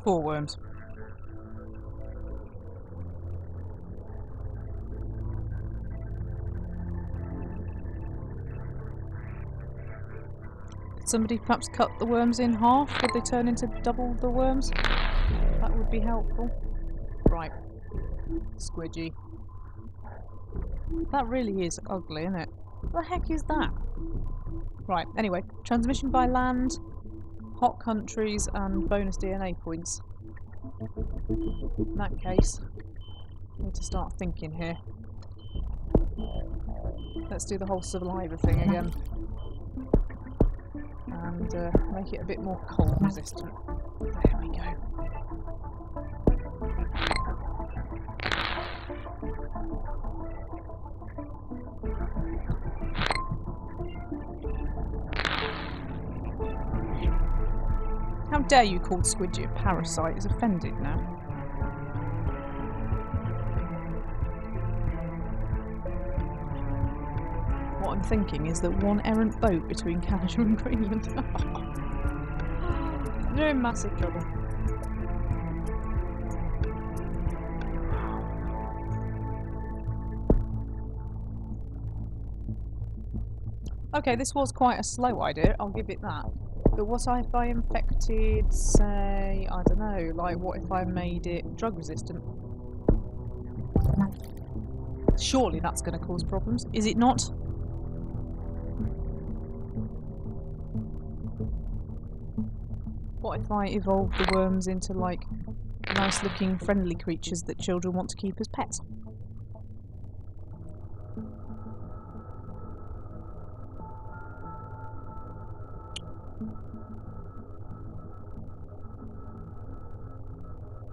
Four worms. Could somebody perhaps cut the worms in half? Would they turn into double the worms? That would be helpful. Right. Squidgy. That really is ugly, isn't it? What the heck is that? Right, anyway. Transmission by land, hot countries, and bonus DNA points. In that case, I need to start thinking here. Let's do the whole survivor thing again. And make it a bit more cold resistant. There we go. How dare you call Squidgy a parasite? He's offended now. What I'm thinking is that one errant boat between Canada and Greenland. They're in massive trouble. Okay, this was quite a slow idea, I'll give it that. But what if I infected, say, I don't know, like what if I made it drug resistant? Surely that's going to cause problems, is it not? What if I evolve the worms into, like, nice looking friendly creatures that children want to keep as pets?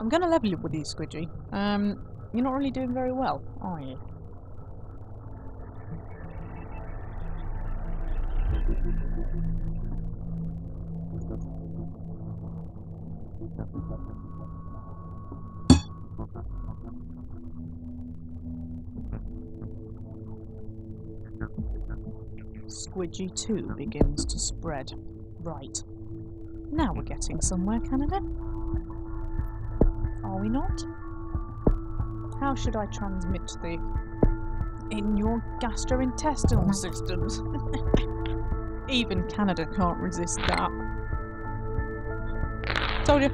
I'm going to level you with you, Squidgy. You're not really doing very well, are you? Squidgy 2 begins to spread. Right. Now we're getting somewhere, Canada. Are we not? How should I transmit the... in your gastrointestinal systems? Even Canada can't resist that. Told you.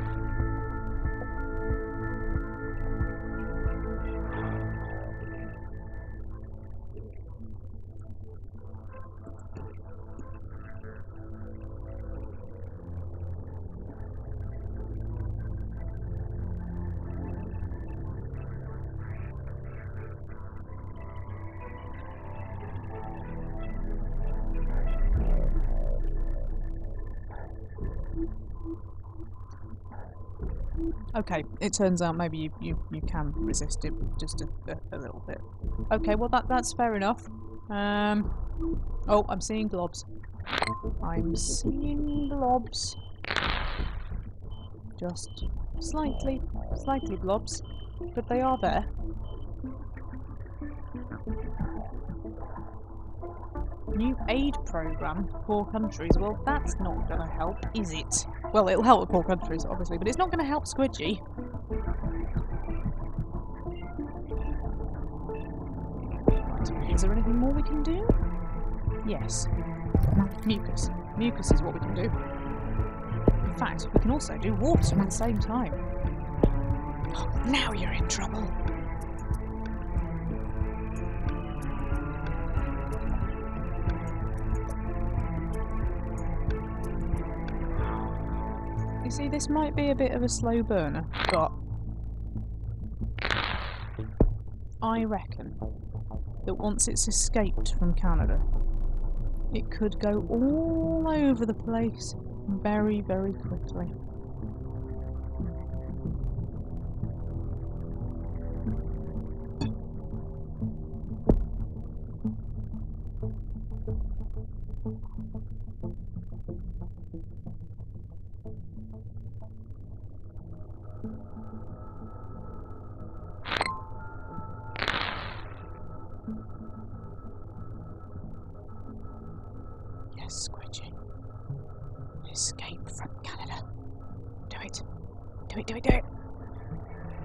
Okay, it turns out maybe you can resist it just a little bit. Okay, well that's fair enough. Oh, I'm seeing blobs. I'm seeing blobs. Just slightly blobs, but they are there. New aid programme for poor countries. Well, that's not going to help, is it? Well, it'll help with poor countries, obviously, but it's not going to help Squidgy. Right, is there anything more we can do? Yes. Mucus. Mucus is what we can do. In fact, we can also do water at the same time. Oh, now you're in trouble. You see, this might be a bit of a slow burner, but I reckon that once it's escaped from Canada, it could go all over the place very, very quickly. Yes, Squidgy. Escape from Canada. Do it. Do it, do it, do it.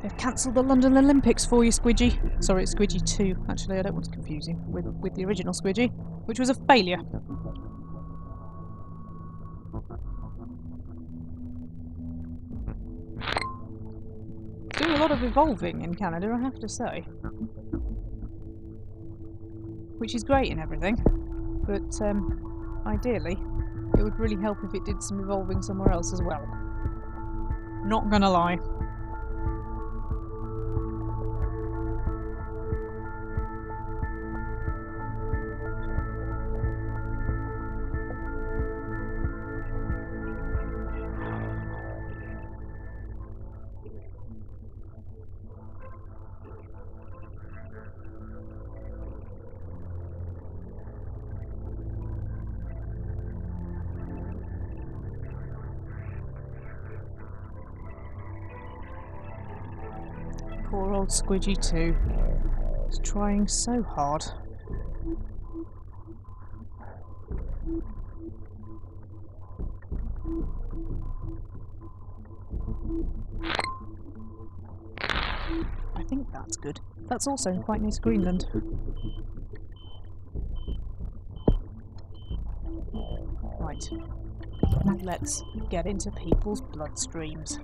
They've cancelled the London Olympics for you, Squidgy. Sorry, it's Squidgy 2. Actually, I don't want to confuse you with the original Squidgy, which was a failure. Doing a lot of evolving in Canada, I have to say. Which is great and everything, but ideally, it would really help if it did some evolving somewhere else as well. Not gonna lie. Poor old Squidgy too. He's trying so hard. I think that's good. That's also quite near to Greenland. Right. Let's get into people's bloodstreams.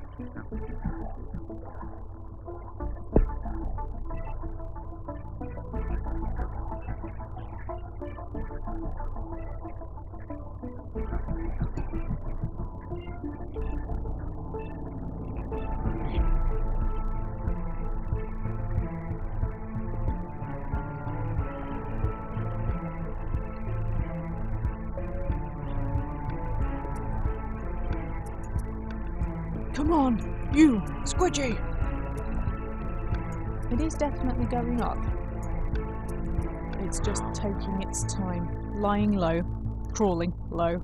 Come on, you, Squidgy! It is definitely going up. It's just taking its time, lying low, crawling low.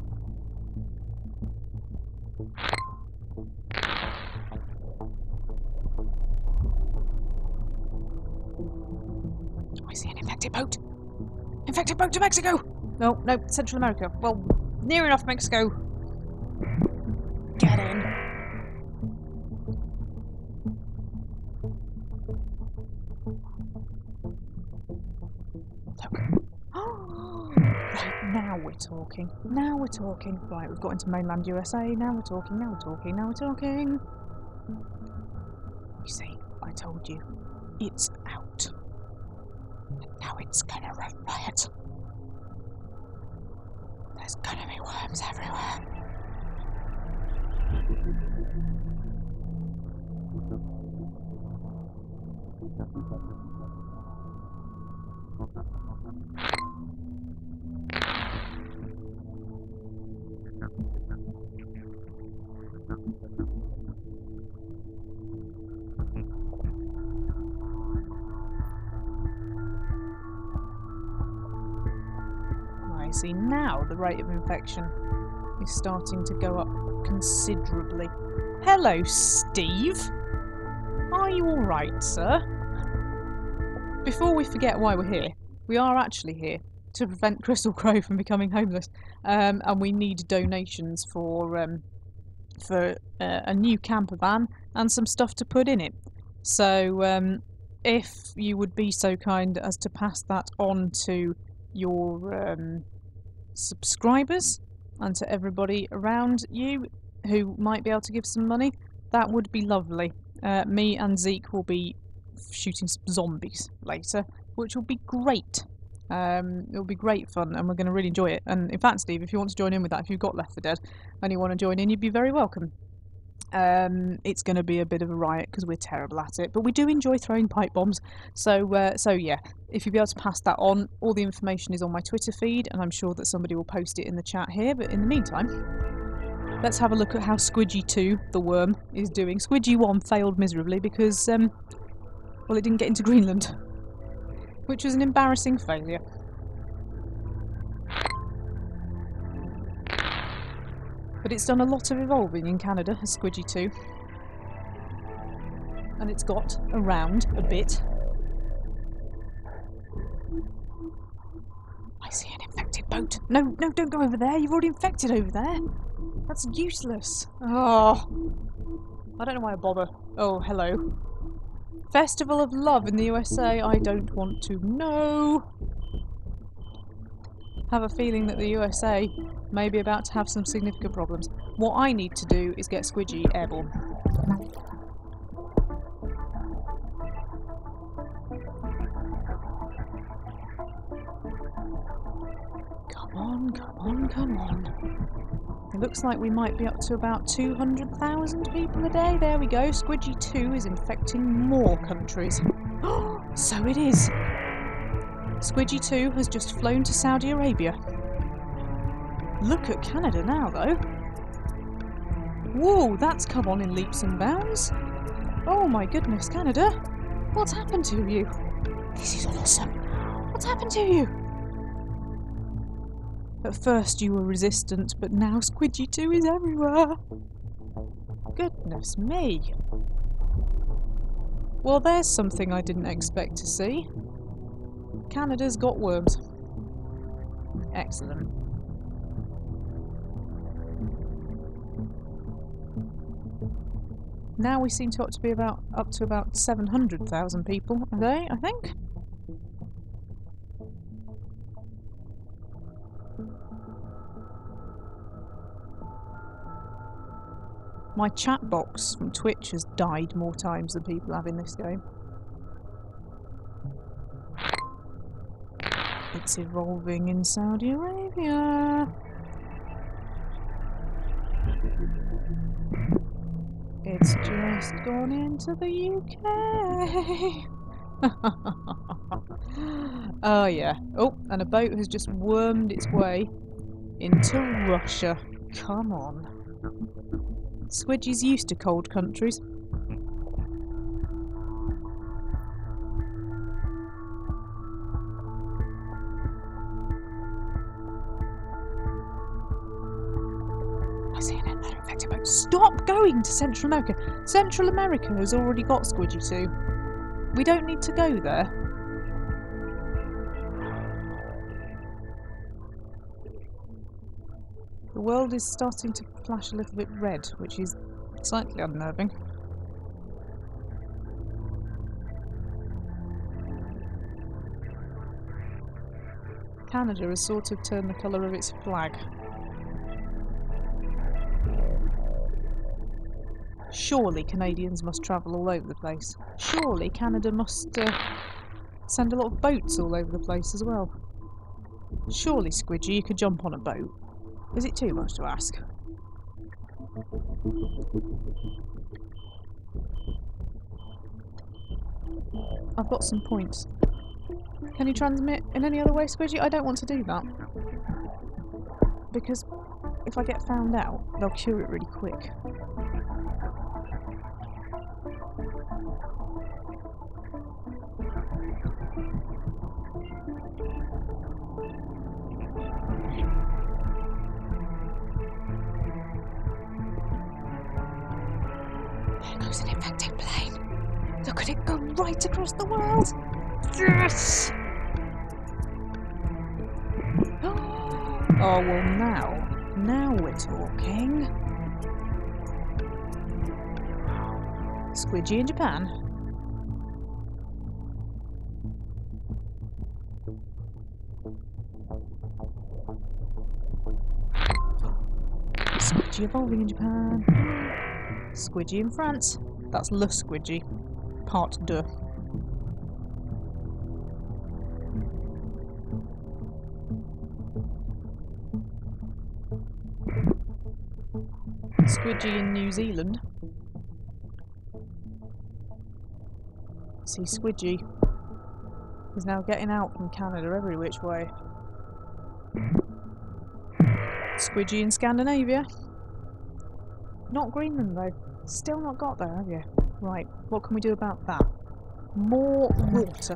I see an infected boat! Infected boat to Mexico! No, Central America. Well, near enough Mexico. Get in. Right, now we're talking. Now we're talking. Right, we've got into mainland USA. Now we're talking. Now we're talking. Now we're talking. You see, I told you. It's out. And now it's gonna run riot. There's gonna be worms everywhere. I see now the rate of infection is starting to go up considerably. Hello, Steve. Are you alright, sir? Before we forget why we're here, we are actually here to prevent Crystal Crow from becoming homeless, and we need donations for a new camper van and some stuff to put in it. So if you would be so kind as to pass that on to your subscribers and to everybody around you who might be able to give some money, that would be lovely. Me and Zeke will be shooting some zombies later, which will be great. It'll be great fun, and we're going to really enjoy it. And in fact, Steve, if you want to join in with that, if you've got Left 4 Dead and you want to join in, you'd be very welcome. It's going to be a bit of a riot because we're terrible at it, but we do enjoy throwing pipe bombs. So yeah, if you'd be able to pass that on, all the information is on my Twitter feed, and I'm sure that somebody will post it in the chat here. But in the meantime, let's have a look at how Squidgy 2, the worm, is doing. Squidgy 1 failed miserably because, well, it didn't get into Greenland, which was an embarrassing failure. But it's done a lot of evolving in Canada, as Squidgy 2. And it's got around a bit. I see an infected boat. No, don't go over there. You've already infected over there. That's useless. Oh, I don't know why I bother. Oh, hello. Festival of Love in the USA. I don't want to know. Have a feeling that the USA may be about to have some significant problems. What I need to do is get Squidgy airborne. Come on. It looks like we might be up to about 200,000 people a day. There we go. Squidgy 2 is infecting more countries. So it is. Squidgy 2 has just flown to Saudi Arabia. Look at Canada now, though. Whoa, that's come on in leaps and bounds. Oh my goodness, Canada. What's happened to you? This is awesome. What's happened to you? At first you were resistant, but now Squidgy 2 is everywhere. Goodness me. Well, there's something I didn't expect to see. Canada's got worms. Excellent. Now we seem to up to about 700,000 people a day, I think. My chat box from Twitch has died more times than people have in this game. It's evolving in Saudi Arabia. It's just gone into the UK. Oh yeah. Oh, and a boat has just wormed its way into Russia. Come on. Squidgy's used to cold countries. I see an infected boat. Stop going to Central America. Central America has already got Squidgy 2. We don't need to go there. The world is starting to flash a little bit red, which is slightly unnerving. Canada has sort of turned the colour of its flag. Surely Canadians must travel all over the place. Surely Canada must send a lot of boats all over the place as well. Surely, Squidgy, you could jump on a boat. Is it too much to ask? I've got some points. Can you transmit in any other way, Squidgy? I don't want to do that. Because if I get found out, they'll cure it really quick. was an infected plane. Look at it go right across the world. Yes! Oh, well now we're talking. Squidgy in Japan. Squidgy evolving in Japan. Squidgy in France. That's Le Squidgy. Part 2. Squidgy in New Zealand. See, Squidgy is now getting out from Canada every which way. Squidgy in Scandinavia. Not Greenland though. Still not got there, have you? Right, what can we do about that? More water.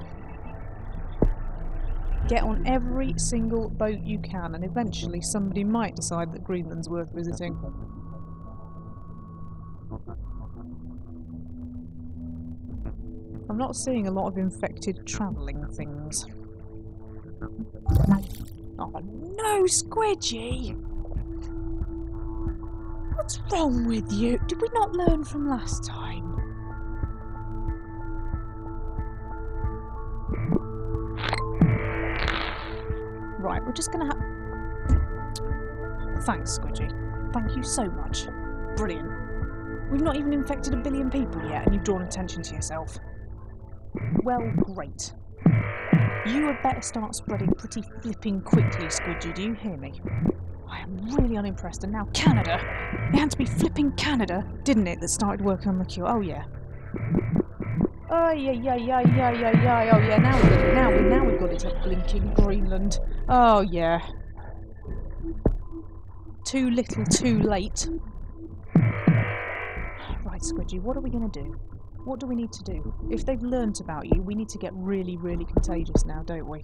Get on every single boat you can, and eventually somebody might decide that Greenland's worth visiting. I'm not seeing a lot of infected travelling things. Oh no, Squidgy! What's wrong with you? Did we not learn from last time? Right, we're just gonna have... Thanks, Squidgy. Thank you so much. Brilliant. We've not even infected 1 billion people yet, and you've drawn attention to yourself. Well, great. You had better start spreading pretty flipping quickly, Squidgy, do you hear me? I am really unimpressed, and now Canada! It had to be flipping Canada, didn't it, that started working on the cure? Oh yeah. Oh yeah, oh yeah, now we've got it up blinking Greenland. Oh yeah. Too little, too late. Right, Squidgy, what are we going to do? What do we need to do? If they've learnt about you, we need to get really, really contagious now, don't we?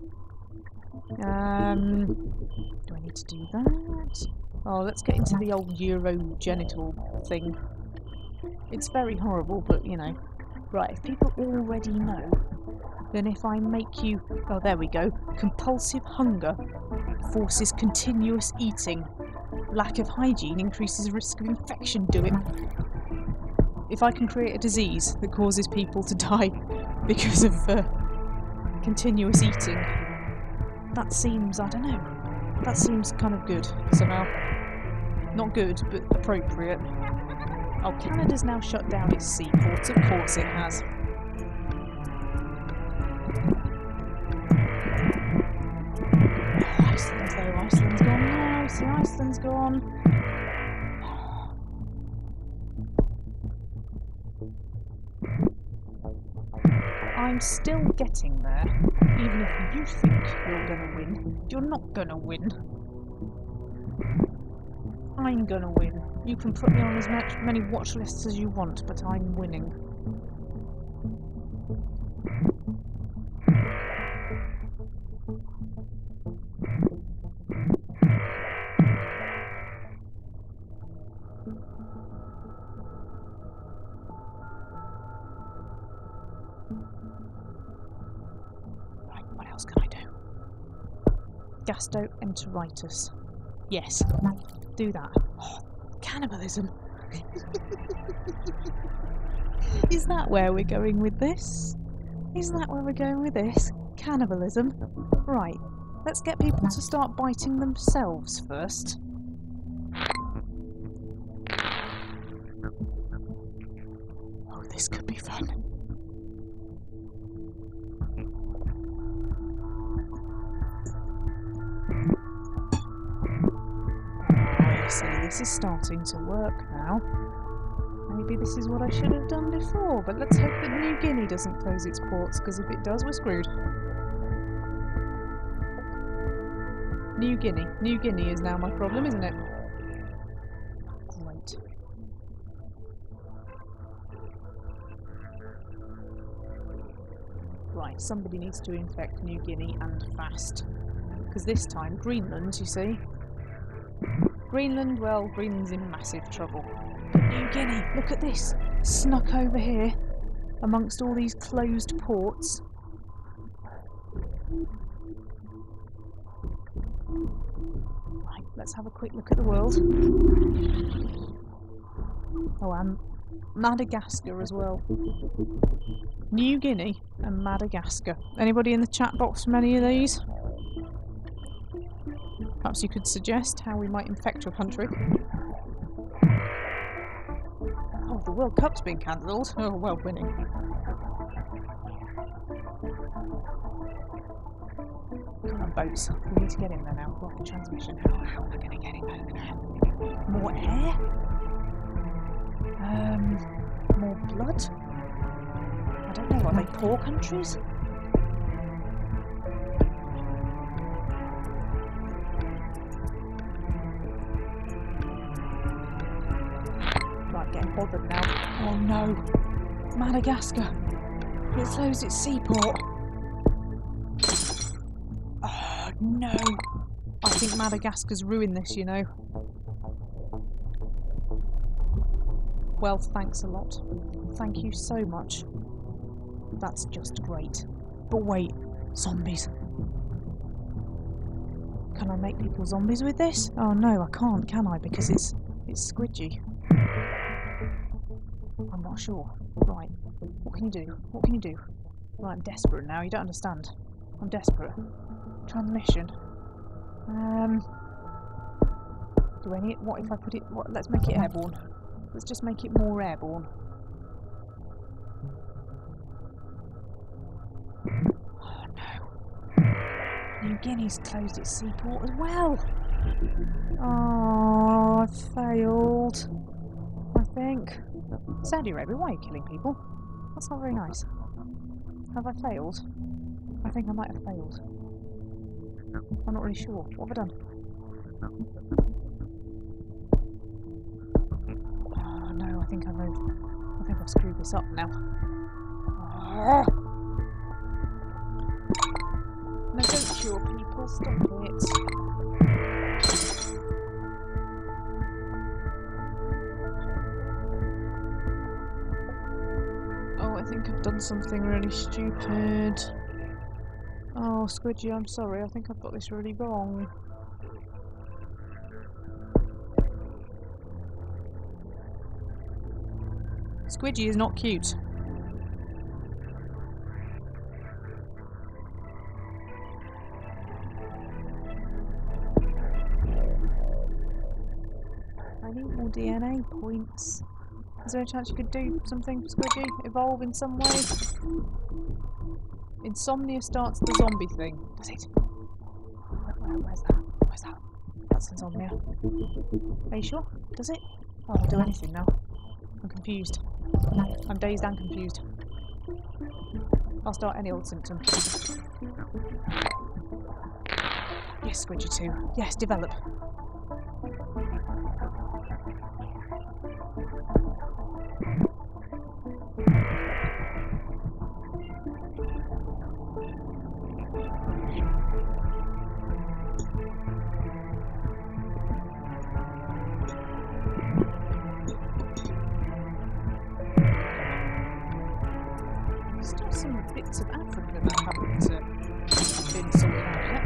Do I need to do that? Oh, let's get into the old urogenital thing. It's very horrible, but, you know. Right, if people already know, then if I make you... Oh, there we go. Compulsive hunger forces continuous eating. Lack of hygiene increases risk of infection, do it. If I can create a disease that causes people to die because of continuous eating, that seems, I don't know, that seems kind of good somehow. Not good, but appropriate. Oh, Canada's now shut down its seaports, of course it has. Oh, Iceland though, Iceland's gone now, see, Iceland's gone. I'm still getting there, even if you think you're gonna win. You're not gonna win. I'm gonna win. You can put me on as many watch lists as you want, but I'm winning. What else can I do? Gastroenteritis. Yes, do that. Oh, cannibalism. Is that where we're going with this? Is that where we're going with this? Cannibalism? Right, let's get people to start biting themselves first. Oh, this could be fun. See, this is starting to work now. Maybe this is what I should have done before, but let's hope that New Guinea doesn't close its ports, because if it does, we're screwed. New Guinea is now my problem, isn't it? Great. Right, somebody needs to infect New Guinea and fast. Because this time, Greenland, you see. Greenland, well, Greenland's in massive trouble. New Guinea, look at this. Snuck over here amongst all these closed ports. Right, let's have a quick look at the world. Oh, and Madagascar as well. New Guinea and Madagascar. Anybody in the chat box from any of these? Perhaps you could suggest how we might infect your country. Oh, the World Cup's been cancelled. Oh, well, winning. Come on, boats. We need to get in there now. Rocket transmission. How am I going to get in there? More air? More blood? I don't know. Are they poor countries? Right, getting bothered now. Oh no! Madagascar! It closed its seaport! Oh no! I think Madagascar's ruined this, you know. Well, thanks a lot. Thank you so much. That's just great. But wait, zombies. Can I make people zombies with this? Oh no, I can't, can I? Because it's squidgy. I'm not sure. Right, what can you do? What can you do? Right, I'm desperate now, you don't understand. I'm desperate. Transmission. What if I put it... let's make it airborne. Let's just make it more airborne. Oh no. New Guinea's closed its seaport as well. Oh, I failed. I think. Saudi Arabia, why are you killing people? That's not very nice. Have I failed? I think I might have failed. I'm not really sure. What have I done? Oh no, I think I've screwed this up now. Oh. No, don't cure people, stop it. Oh, I think I've done something really stupid. Oh, Squidgy, I'm sorry, I think I've got this really wrong. Squidgy is not cute. I need more DNA points. Is there a chance you could do something, Squidgy? Evolve in some way? Insomnia starts the zombie thing. Does it? Where's that? Where's that? That's insomnia. Are you sure? Does it? Oh, I'll do anything now. I'm confused. I'm dazed and confused. I'll start any old symptom. Yes, Squidgy 2. Yes, develop. Still some bits of Africa that haven't been sorted out yet.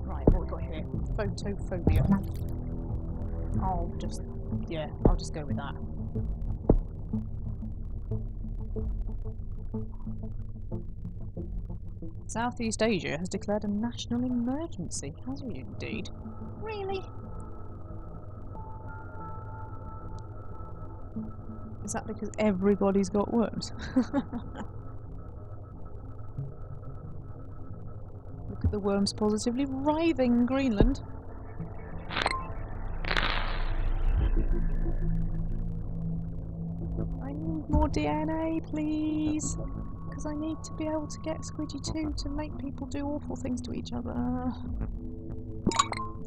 Right, what have we got here? Photophobia. I'll just go with that. Southeast Asia has declared a national emergency. Has it indeed? Really? Is that because everybody's got worms? Look at the worms positively writhing Greenland. I need more DNA, please. because I need to be able to get Squidgy 2 to make people do awful things to each other.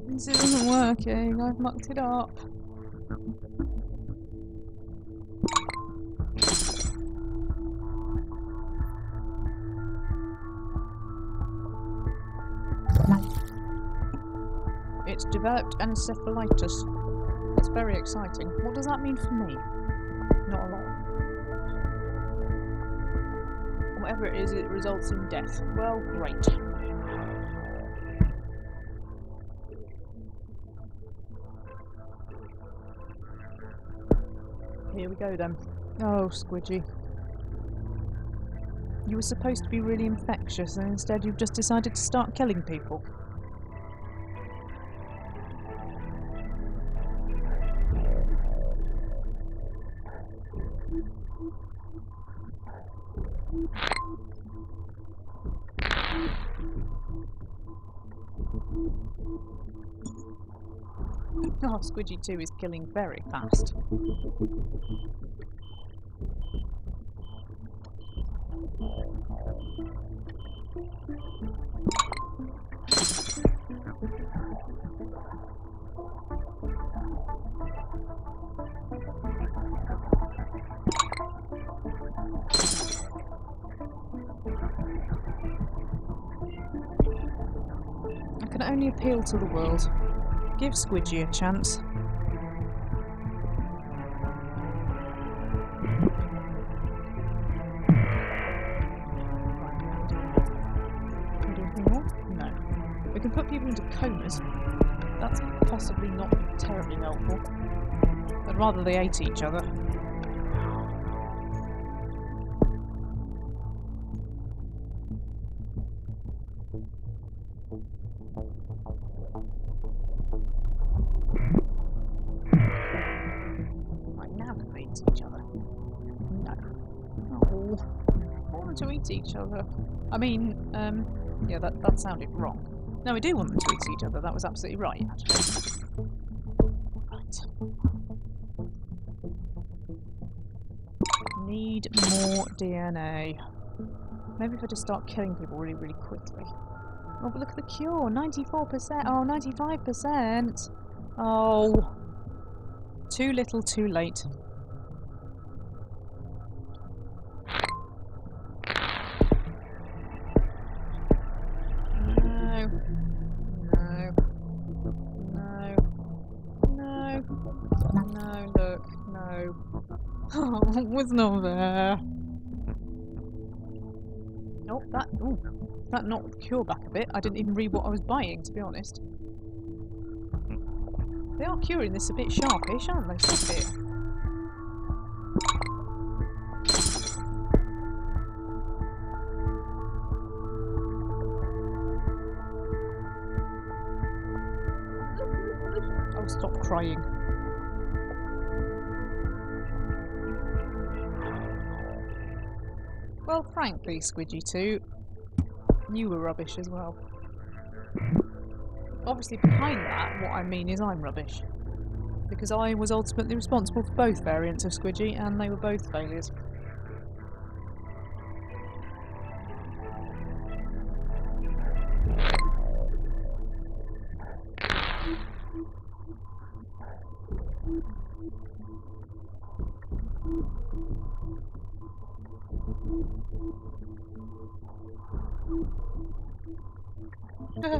This isn't working, I've mucked it up. It's developed encephalitis. That's very exciting. What does that mean for me? Not a lot. Whatever it is, it results in death. Well, great. Here we go then. Oh, Squidgy. You were supposed to be really infectious, and instead you've just decided to start killing people. Oh, Squidgy 2 is killing very fast. I can only appeal to the world. Give Squidgy a chance. Can we do anything more? No. We can put people into comas. That's possibly not terribly helpful. I'd rather they ate each other. Each other. No. Oh. I want them to eat each other. I mean, yeah, that sounded wrong. No, we do want them to eat each other. That was absolutely right, actually. Right. Need more DNA. Maybe if I just start killing people really, really quickly. Oh, but look at the cure. 94%. Oh, 95%. Oh. Too little, too late. No, look, no. Oh, it was not there. Oh, that knocked the cure back a bit. I didn't even read what I was buying, to be honest. They are curing this a bit sharpish, aren't they? Stop it. Oh, stop crying. Well, frankly, Squidgy 2, you were rubbish as well. Obviously, behind that, what I mean is I'm rubbish. Because I was ultimately responsible for both variants of Squidgy, and they were both failures.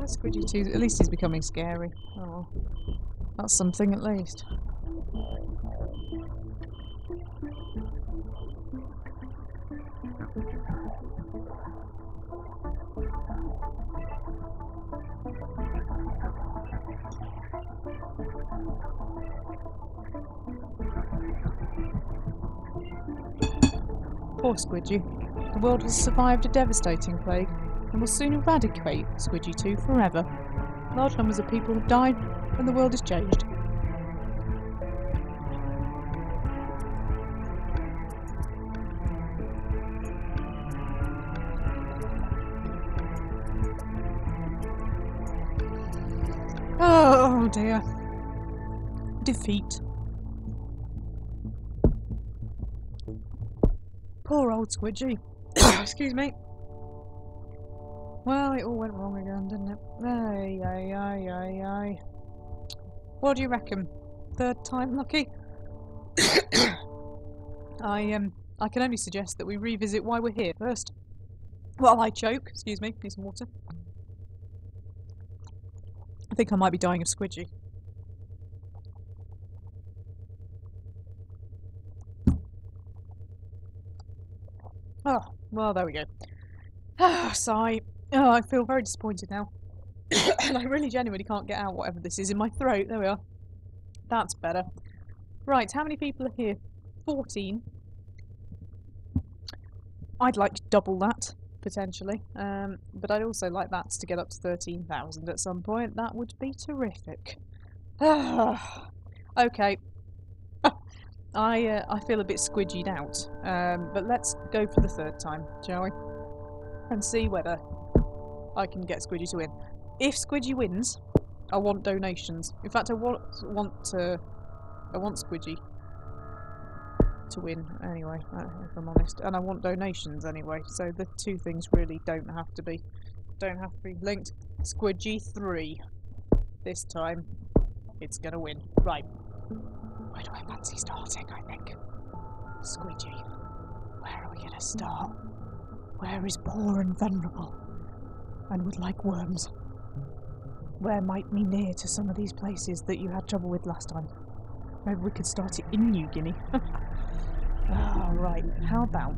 Squidgy 2, at least he's becoming scary. Oh, that's something at least. Poor Squidgy. The world has survived a devastating plague and will soon eradicate Squidgy 2 forever. Large numbers of people have died and the world is changed. Oh dear. Defeat. Poor old Squidgy. Excuse me. Well, it all went wrong again, didn't it? Ay, ay, ay, ay, ay. What do you reckon? Third time lucky? I can only suggest that we revisit why we're here first. Well, I choke. Excuse me. Need some water. I think I might be dying of squidgy. Oh, well, there we go. Ah, sigh. Oh, I feel very disappointed now. And I really genuinely can't get out whatever this is in my throat. There we are. That's better. Right, how many people are here? 14. I'd like to double that, potentially. But I'd also like that to get up to 13,000 at some point. That would be terrific. Okay. I feel a bit squidgied out. But let's go for the third time, shall we? And see whether I can get Squidgy to win. If Squidgy wins, I want donations. In fact, I want Squidgy to win anyway, if I'm honest, and I want donations anyway. So the two things really don't have to be linked. Squidgy 3. This time, it's gonna win. Right. Where do I fancy starting? I think Squidgy. Where are we gonna start? Where is poor and vulnerable, and would like worms? Where might be near to some of these places that you had trouble with last time? Maybe we could start it in New Guinea. Oh, right. How about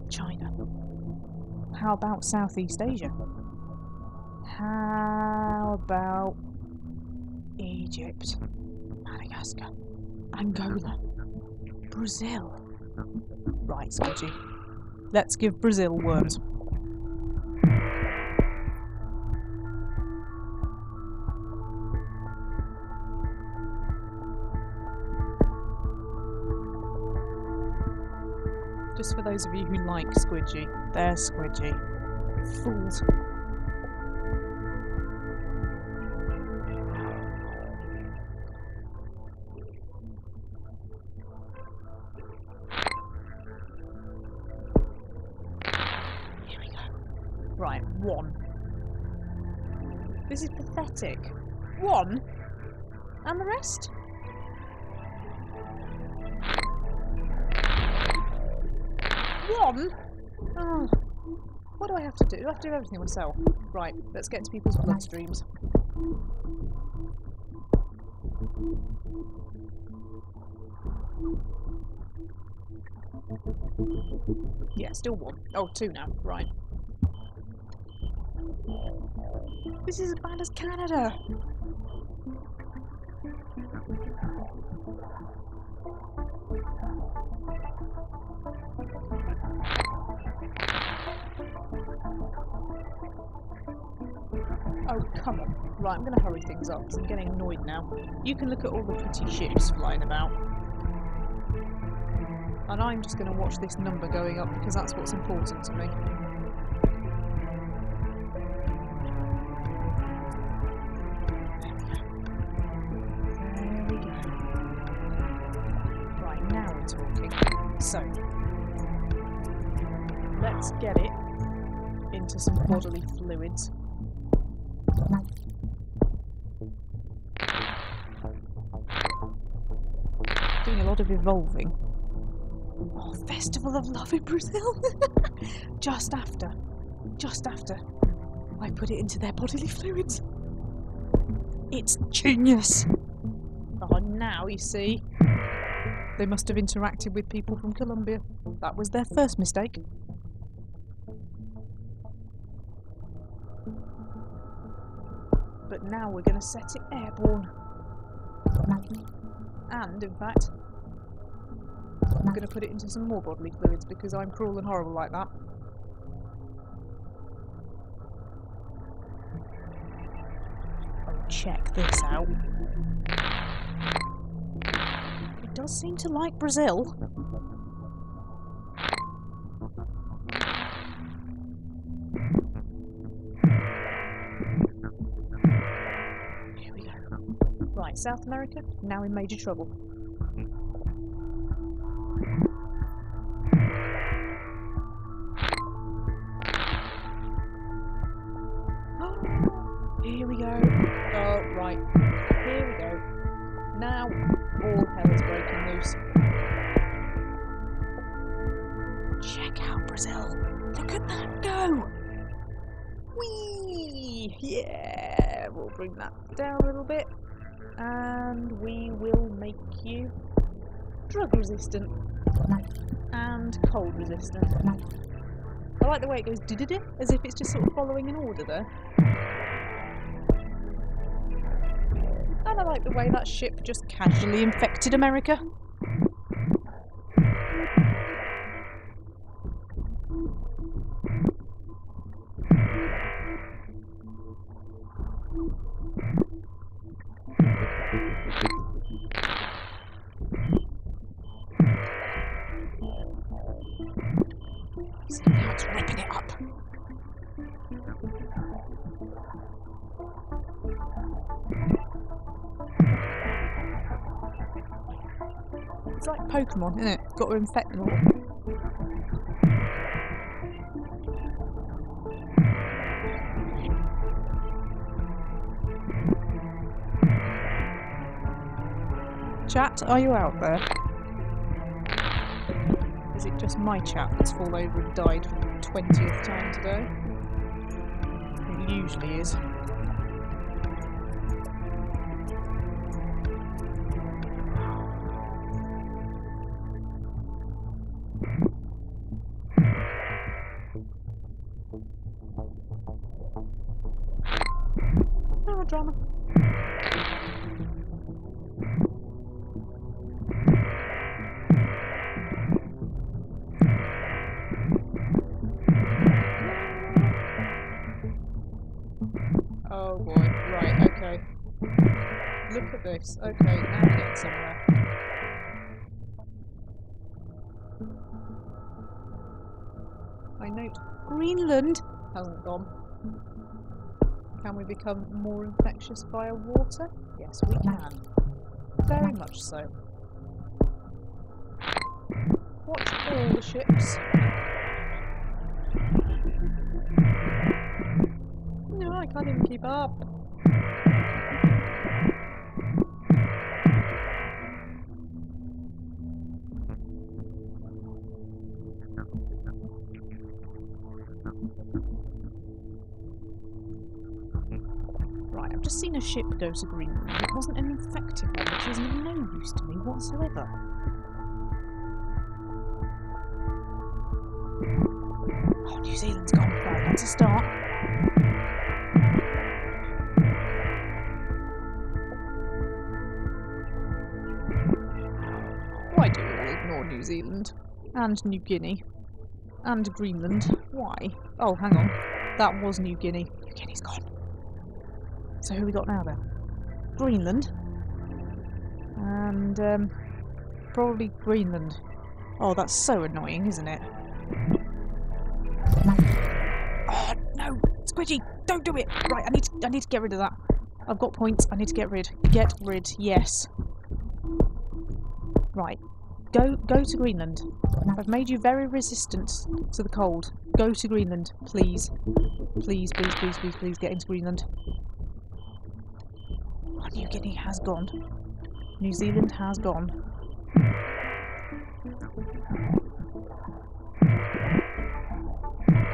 China? How about Southeast Asia? How about Egypt, Madagascar, Angola, Brazil? Right, Squidgy. Let's give Brazil worms. Just for those of you who like Squidgy, there's Squidgy. Fools. Here we go. Right, 1. This is pathetic. 1? And the rest? One? Oh, what do I have to do? I have to do everything myself. Right, let's get into people's bloodstreams. Yeah, still 1. Oh, 2 now. Right. This is as bad as Canada. Oh, come on. Right, I'm going to hurry things up because I'm getting annoyed now. You can look at all the pretty ships flying about. And I'm just going to watch this number going up because that's what's important to me. There we go. Right, now we're talking. So, let's get it into some bodily fluids. Doing a lot of evolving. Oh, Festival of Love in Brazil! Just after I put it into their bodily fluids. It's genius! Oh, now you see. They must have interacted with people from Colombia. That was their first mistake. But now we're going to set it airborne. And, in fact, I'm going to put it into some more bodily fluids because I'm cruel and horrible like that. Oh, check this out. It does seem to like Brazil. Here we go. Right, South America, now in major trouble. now all hell is breaking loose. Check out Brazil. Look at that go! Whee! Yeah! We'll bring that down a little bit. And we will make you drug resistant. And cold resistant. I like the way it goes did as if it's just sort of following an order there. And I like the way that ship just casually infected America. See, now it's ripping it up. It's like Pokemon, isn't it? Got to infect them all. Chat, are you out there? Is it just my chat that's fallen over and died for the 20th time today? It usually is. Oh, drama. Oh boy, right, okay. Look at this. Okay, now we're getting somewhere. I note Greenland hasn't gone. Can we become more infectious via water? Yes, we can. Very much so. Watch all the ships. No, I can't even keep up. Right, I've just seen a ship go to Greenland. It wasn't an infected one, which is of no use to me whatsoever. Oh, New Zealand's gone. Right, that's a start. Why do we all ignore New Zealand? And New Guinea? And Greenland? Why? Oh, hang on. That was New Guinea. New Guinea's gone. So who have we got now then? Greenland. And, probably Greenland. Oh, that's so annoying, isn't it? Oh, no! Squidgy! Don't do it! Right, I need to get rid of that. I've got points, I need to get rid. Get rid, yes. Right. Go to Greenland. I've made you very resistant to the cold. Go to Greenland, please. Please, please, please, please, please get into Greenland. Oh, New Guinea has gone. New Zealand has gone.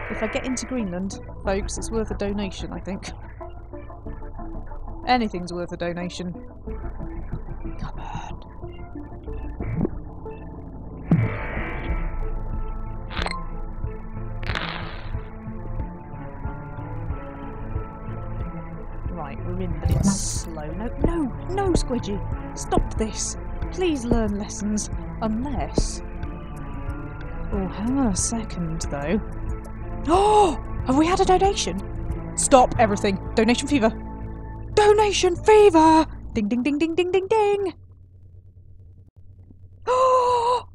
If I get into Greenland, folks, it's worth a donation, I think. Anything's worth a donation. Come on. Right, we're in, but it's slow. No, Squidgy! Stop this! Please learn lessons. Unless... Oh, hang on a second, though. Oh! Have we had a donation? Stop everything! Donation fever! Donation fever! Ding, ding, ding, ding, ding, ding, ding! Oh!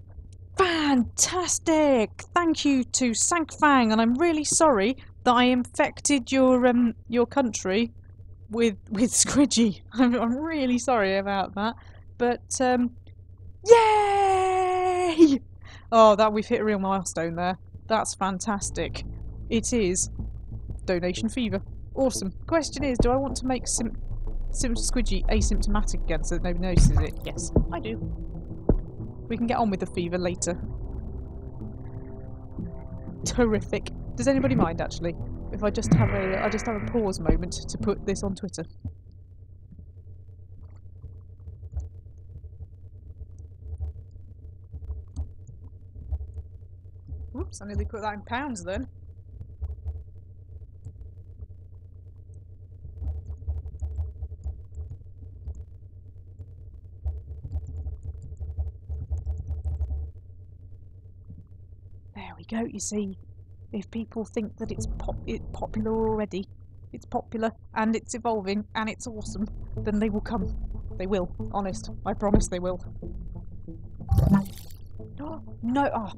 Fantastic! Thank you to Sankfang, and I'm really sorry that I infected your country with Squidgy. I'm really sorry about that. But yay! Oh, that we've hit a real milestone there. That's fantastic. It is donation fever. Awesome. Question is, do I want to make Squidgy asymptomatic again so that nobody notices it? Yes, I do. We can get on with the fever later. Terrific. Does anybody mind actually if I just have a pause moment to put this on Twitter? Whoops! I nearly put that in pounds then. There we go. You see, if people think that it's popular already, it's popular and it's evolving and it's awesome, then they will come. They will. Honest. I promise they will. No. Oh.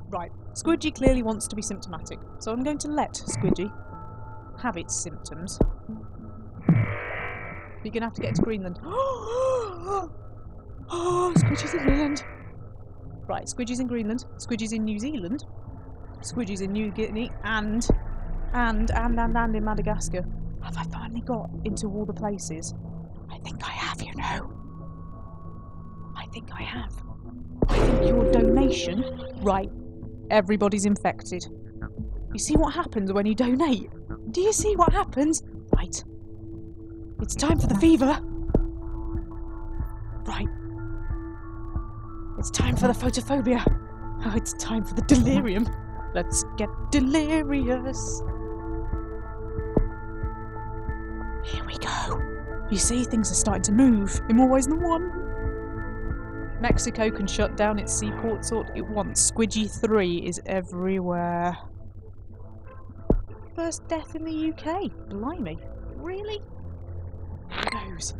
Right. Squidgy clearly wants to be symptomatic, so I'm going to let Squidgy have its symptoms. You're going to have to get to Greenland. Oh, Squidgy's in Greenland. Right, Squidgy's in Greenland, Squidgy's in New Zealand, Squidgy's in New Guinea, and in Madagascar. Have I finally got into all the places? I think I have, you know. I think I have. I think your donation... Right, everybody's infected. You see what happens when you donate? Do you see what happens? Right. It's time for the fever. Right. It's time for the photophobia. Oh, it's time for the delirium. Let's get delirious. Here we go. You see, things are starting to move in more ways than one. Mexico can shut down its seaports all it wants. Squidgy 3 is everywhere. First death in the UK. Blimey. Really? Who knows?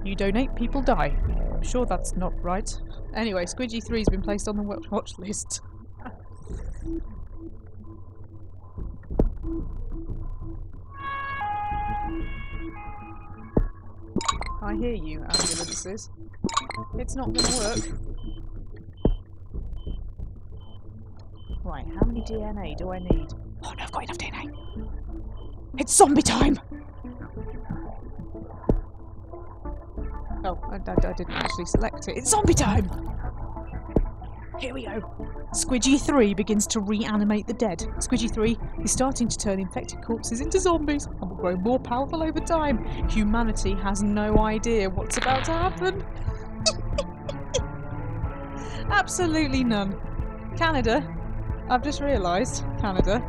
You donate, people die. I'm sure that's not right. Anyway, Squidgy 3's been placed on the watch list. I hear you, ambulances. It's not gonna work. Right, how many DNA do I need? Oh no, I've got enough DNA. It's zombie time! Oh, I didn't actually select it. It's zombie time! Here we go. Squidgy 3 begins to reanimate the dead. Squidgy 3 is starting to turn infected corpses into zombies and will grow more powerful over time. Humanity has no idea what's about to happen. Absolutely none. Canada. I've just realised. Canada.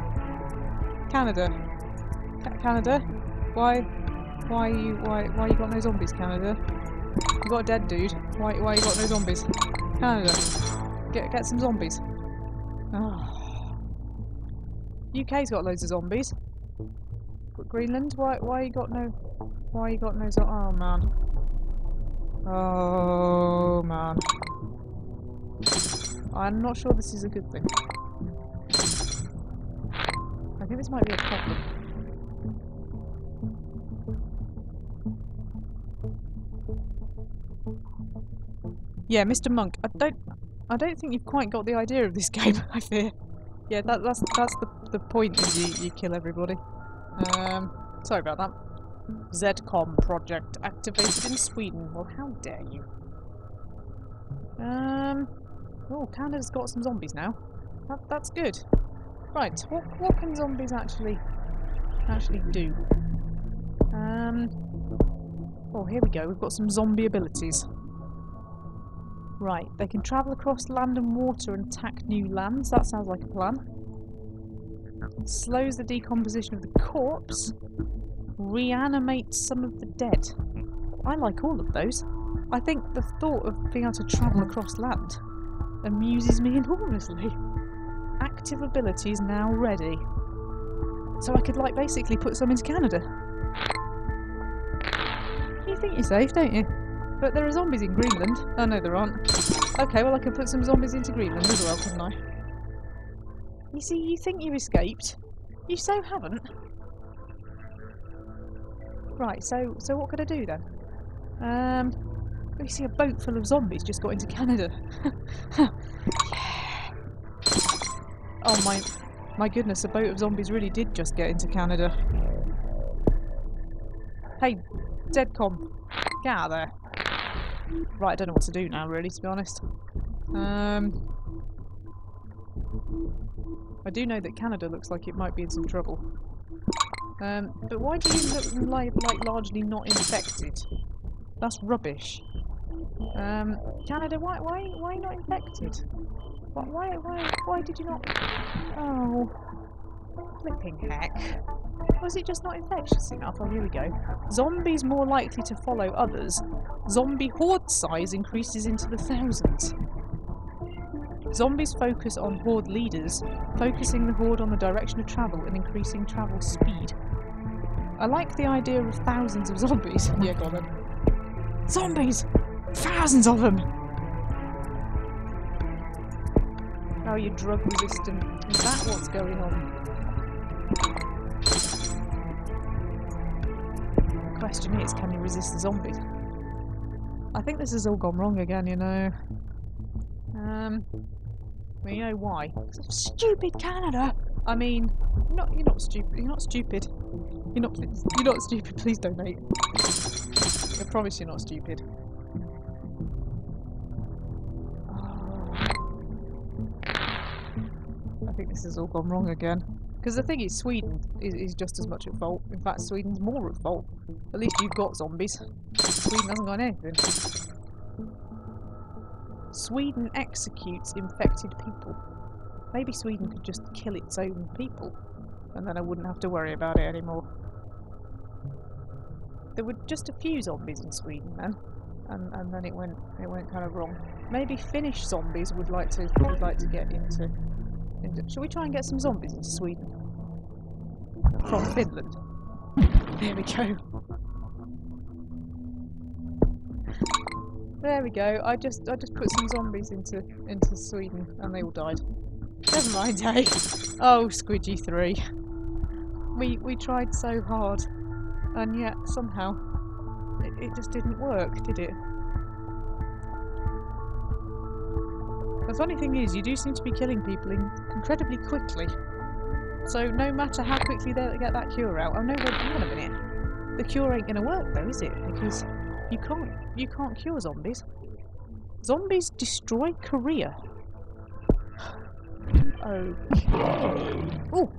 Canada. Why you got no zombies, Canada? You got a dead dude. Why you got no zombies? Canada. Get some zombies. Oh. UK's got loads of zombies. But Greenland, why you got no zombies? Oh man. Oh man. I'm not sure this is a good thing. I think this might be a problem. Yeah, Mr. Monk, I don't think you've quite got the idea of this game, I fear. Yeah, that's the point, is you kill everybody. Sorry about that. ZCOM project activated in Sweden. Well, how dare you? Oh, Canada's got some zombies now. That's good. Right, what can zombies actually do? Oh, here we go. We've got some zombie abilities. Right, they can travel across land and water and attack new lands. That sounds like a plan. Slows the decomposition of the corpse. Reanimates some of the dead. I like all of those. I think the thought of being able to travel across land amuses me enormously. Active abilities now ready. So I could, like, basically put some into Canada. You think you're safe, don't you? But there are zombies in Greenland. Oh no, there aren't. Okay, well I can put some zombies into Greenland as well, couldn't I? You see, you think you've escaped. You so haven't. Right, so what could I do then? We see a boat full of zombies just got into Canada. Yeah. Oh my goodness, a boat of zombies really did just get into Canada. Hey, Deadcom, get out of there. Right, I don't know what to do now, really, to be honest. I do know that Canada looks like it might be in some trouble. But why do you look like largely not infected? That's rubbish. Canada, why not infected? Why did you not? Oh, flipping heck! Was it just not infectious enough? Oh, here we go. Zombies more likely to follow others. Zombie horde size increases into the thousands. Zombies focus on horde leaders, focusing the horde on the direction of travel and increasing travel speed. I like the idea of thousands of zombies. Yeah, go on then. Zombies! Thousands of them! How are you drug resistant? Is that what's going on? The question is, can you resist the zombies? I think this has all gone wrong again, you know. Well, you know why? Stupid Canada! I mean, you're not stupid. You're not stupid. You're not stupid. Please donate. I promise you're not stupid. Oh. I think this has all gone wrong again. Because the thing is, Sweden is just as much at fault. In fact, Sweden's more at fault. At least you've got zombies. Sweden hasn't got anything. Sweden executes infected people. Maybe Sweden could just kill its own people, and then I wouldn't have to worry about it anymore. There were just a few zombies in Sweden then, and then it went kind of wrong. Maybe Finnish zombies would like to get into. Shall we try and get some zombies into Sweden from Finland? There we go. There we go. I just put some zombies into Sweden and they all died. Never mind, hey. Oh, Squidgy 3. We tried so hard, and yet somehow it just didn't work, did it? The funny thing is, you do seem to be killing people incredibly quickly. So no matter how quickly they get that cure out, oh no, wait, hang on a minute. The cure ain't gonna work though, is it? Because you can't cure zombies. Zombies destroy Korea. Okay. Oh,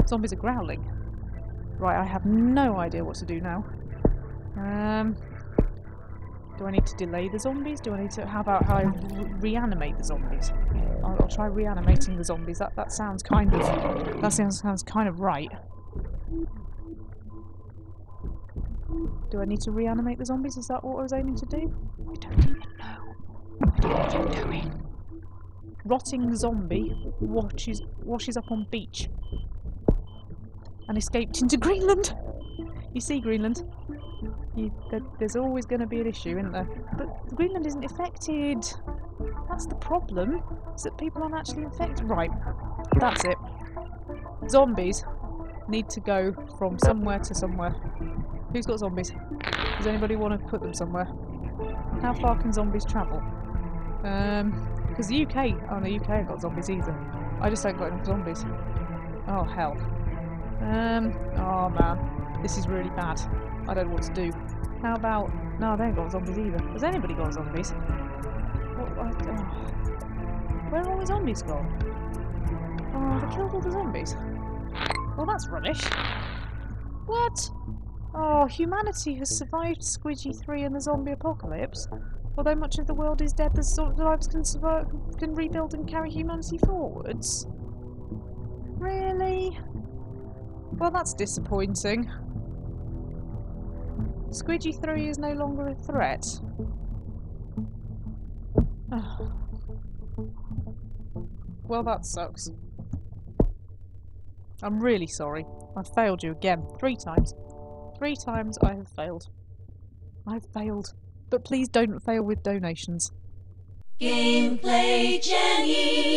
zombies are growling. Right, I have no idea what to do now. Do I need to delay the zombies? Do I need to? How about how I reanimate the zombies? I'll try reanimating the zombies. That sounds kind of right. Do I need to reanimate the zombies? Is that what I was aiming to do? I don't even know. I don't know what I'm doing. Rotting zombie washes up on beach and escaped into Greenland. You see, Greenland, there's always going to be an issue, isn't there? But Greenland isn't affected. That's the problem. Is that people aren't actually infected. Right, that's it. Zombies need to go from somewhere to somewhere. Who's got zombies? Does anybody want to put them somewhere? How far can zombies travel? Because the UK, oh no, the UK ain't got zombies either. I just ain't got enough zombies. Oh hell. Oh man, this is really bad. I don't know what to do. How about, no, they ain't got zombies either. Has anybody got zombies? Where are all the zombies gone? Oh, they killed all the zombies. Well, that's rubbish. What? Oh, humanity has survived Squidgy 3 and the zombie apocalypse. Although much of the world is dead, the survivors can rebuild and carry humanity forwards. Really? Well, that's disappointing. Squidgy 3 is no longer a threat. Well, that sucks. I'm really sorry. I failed you again. 3 times. 3 times I have failed. I've failed. But please don't fail with donations. Gameplay Jenny.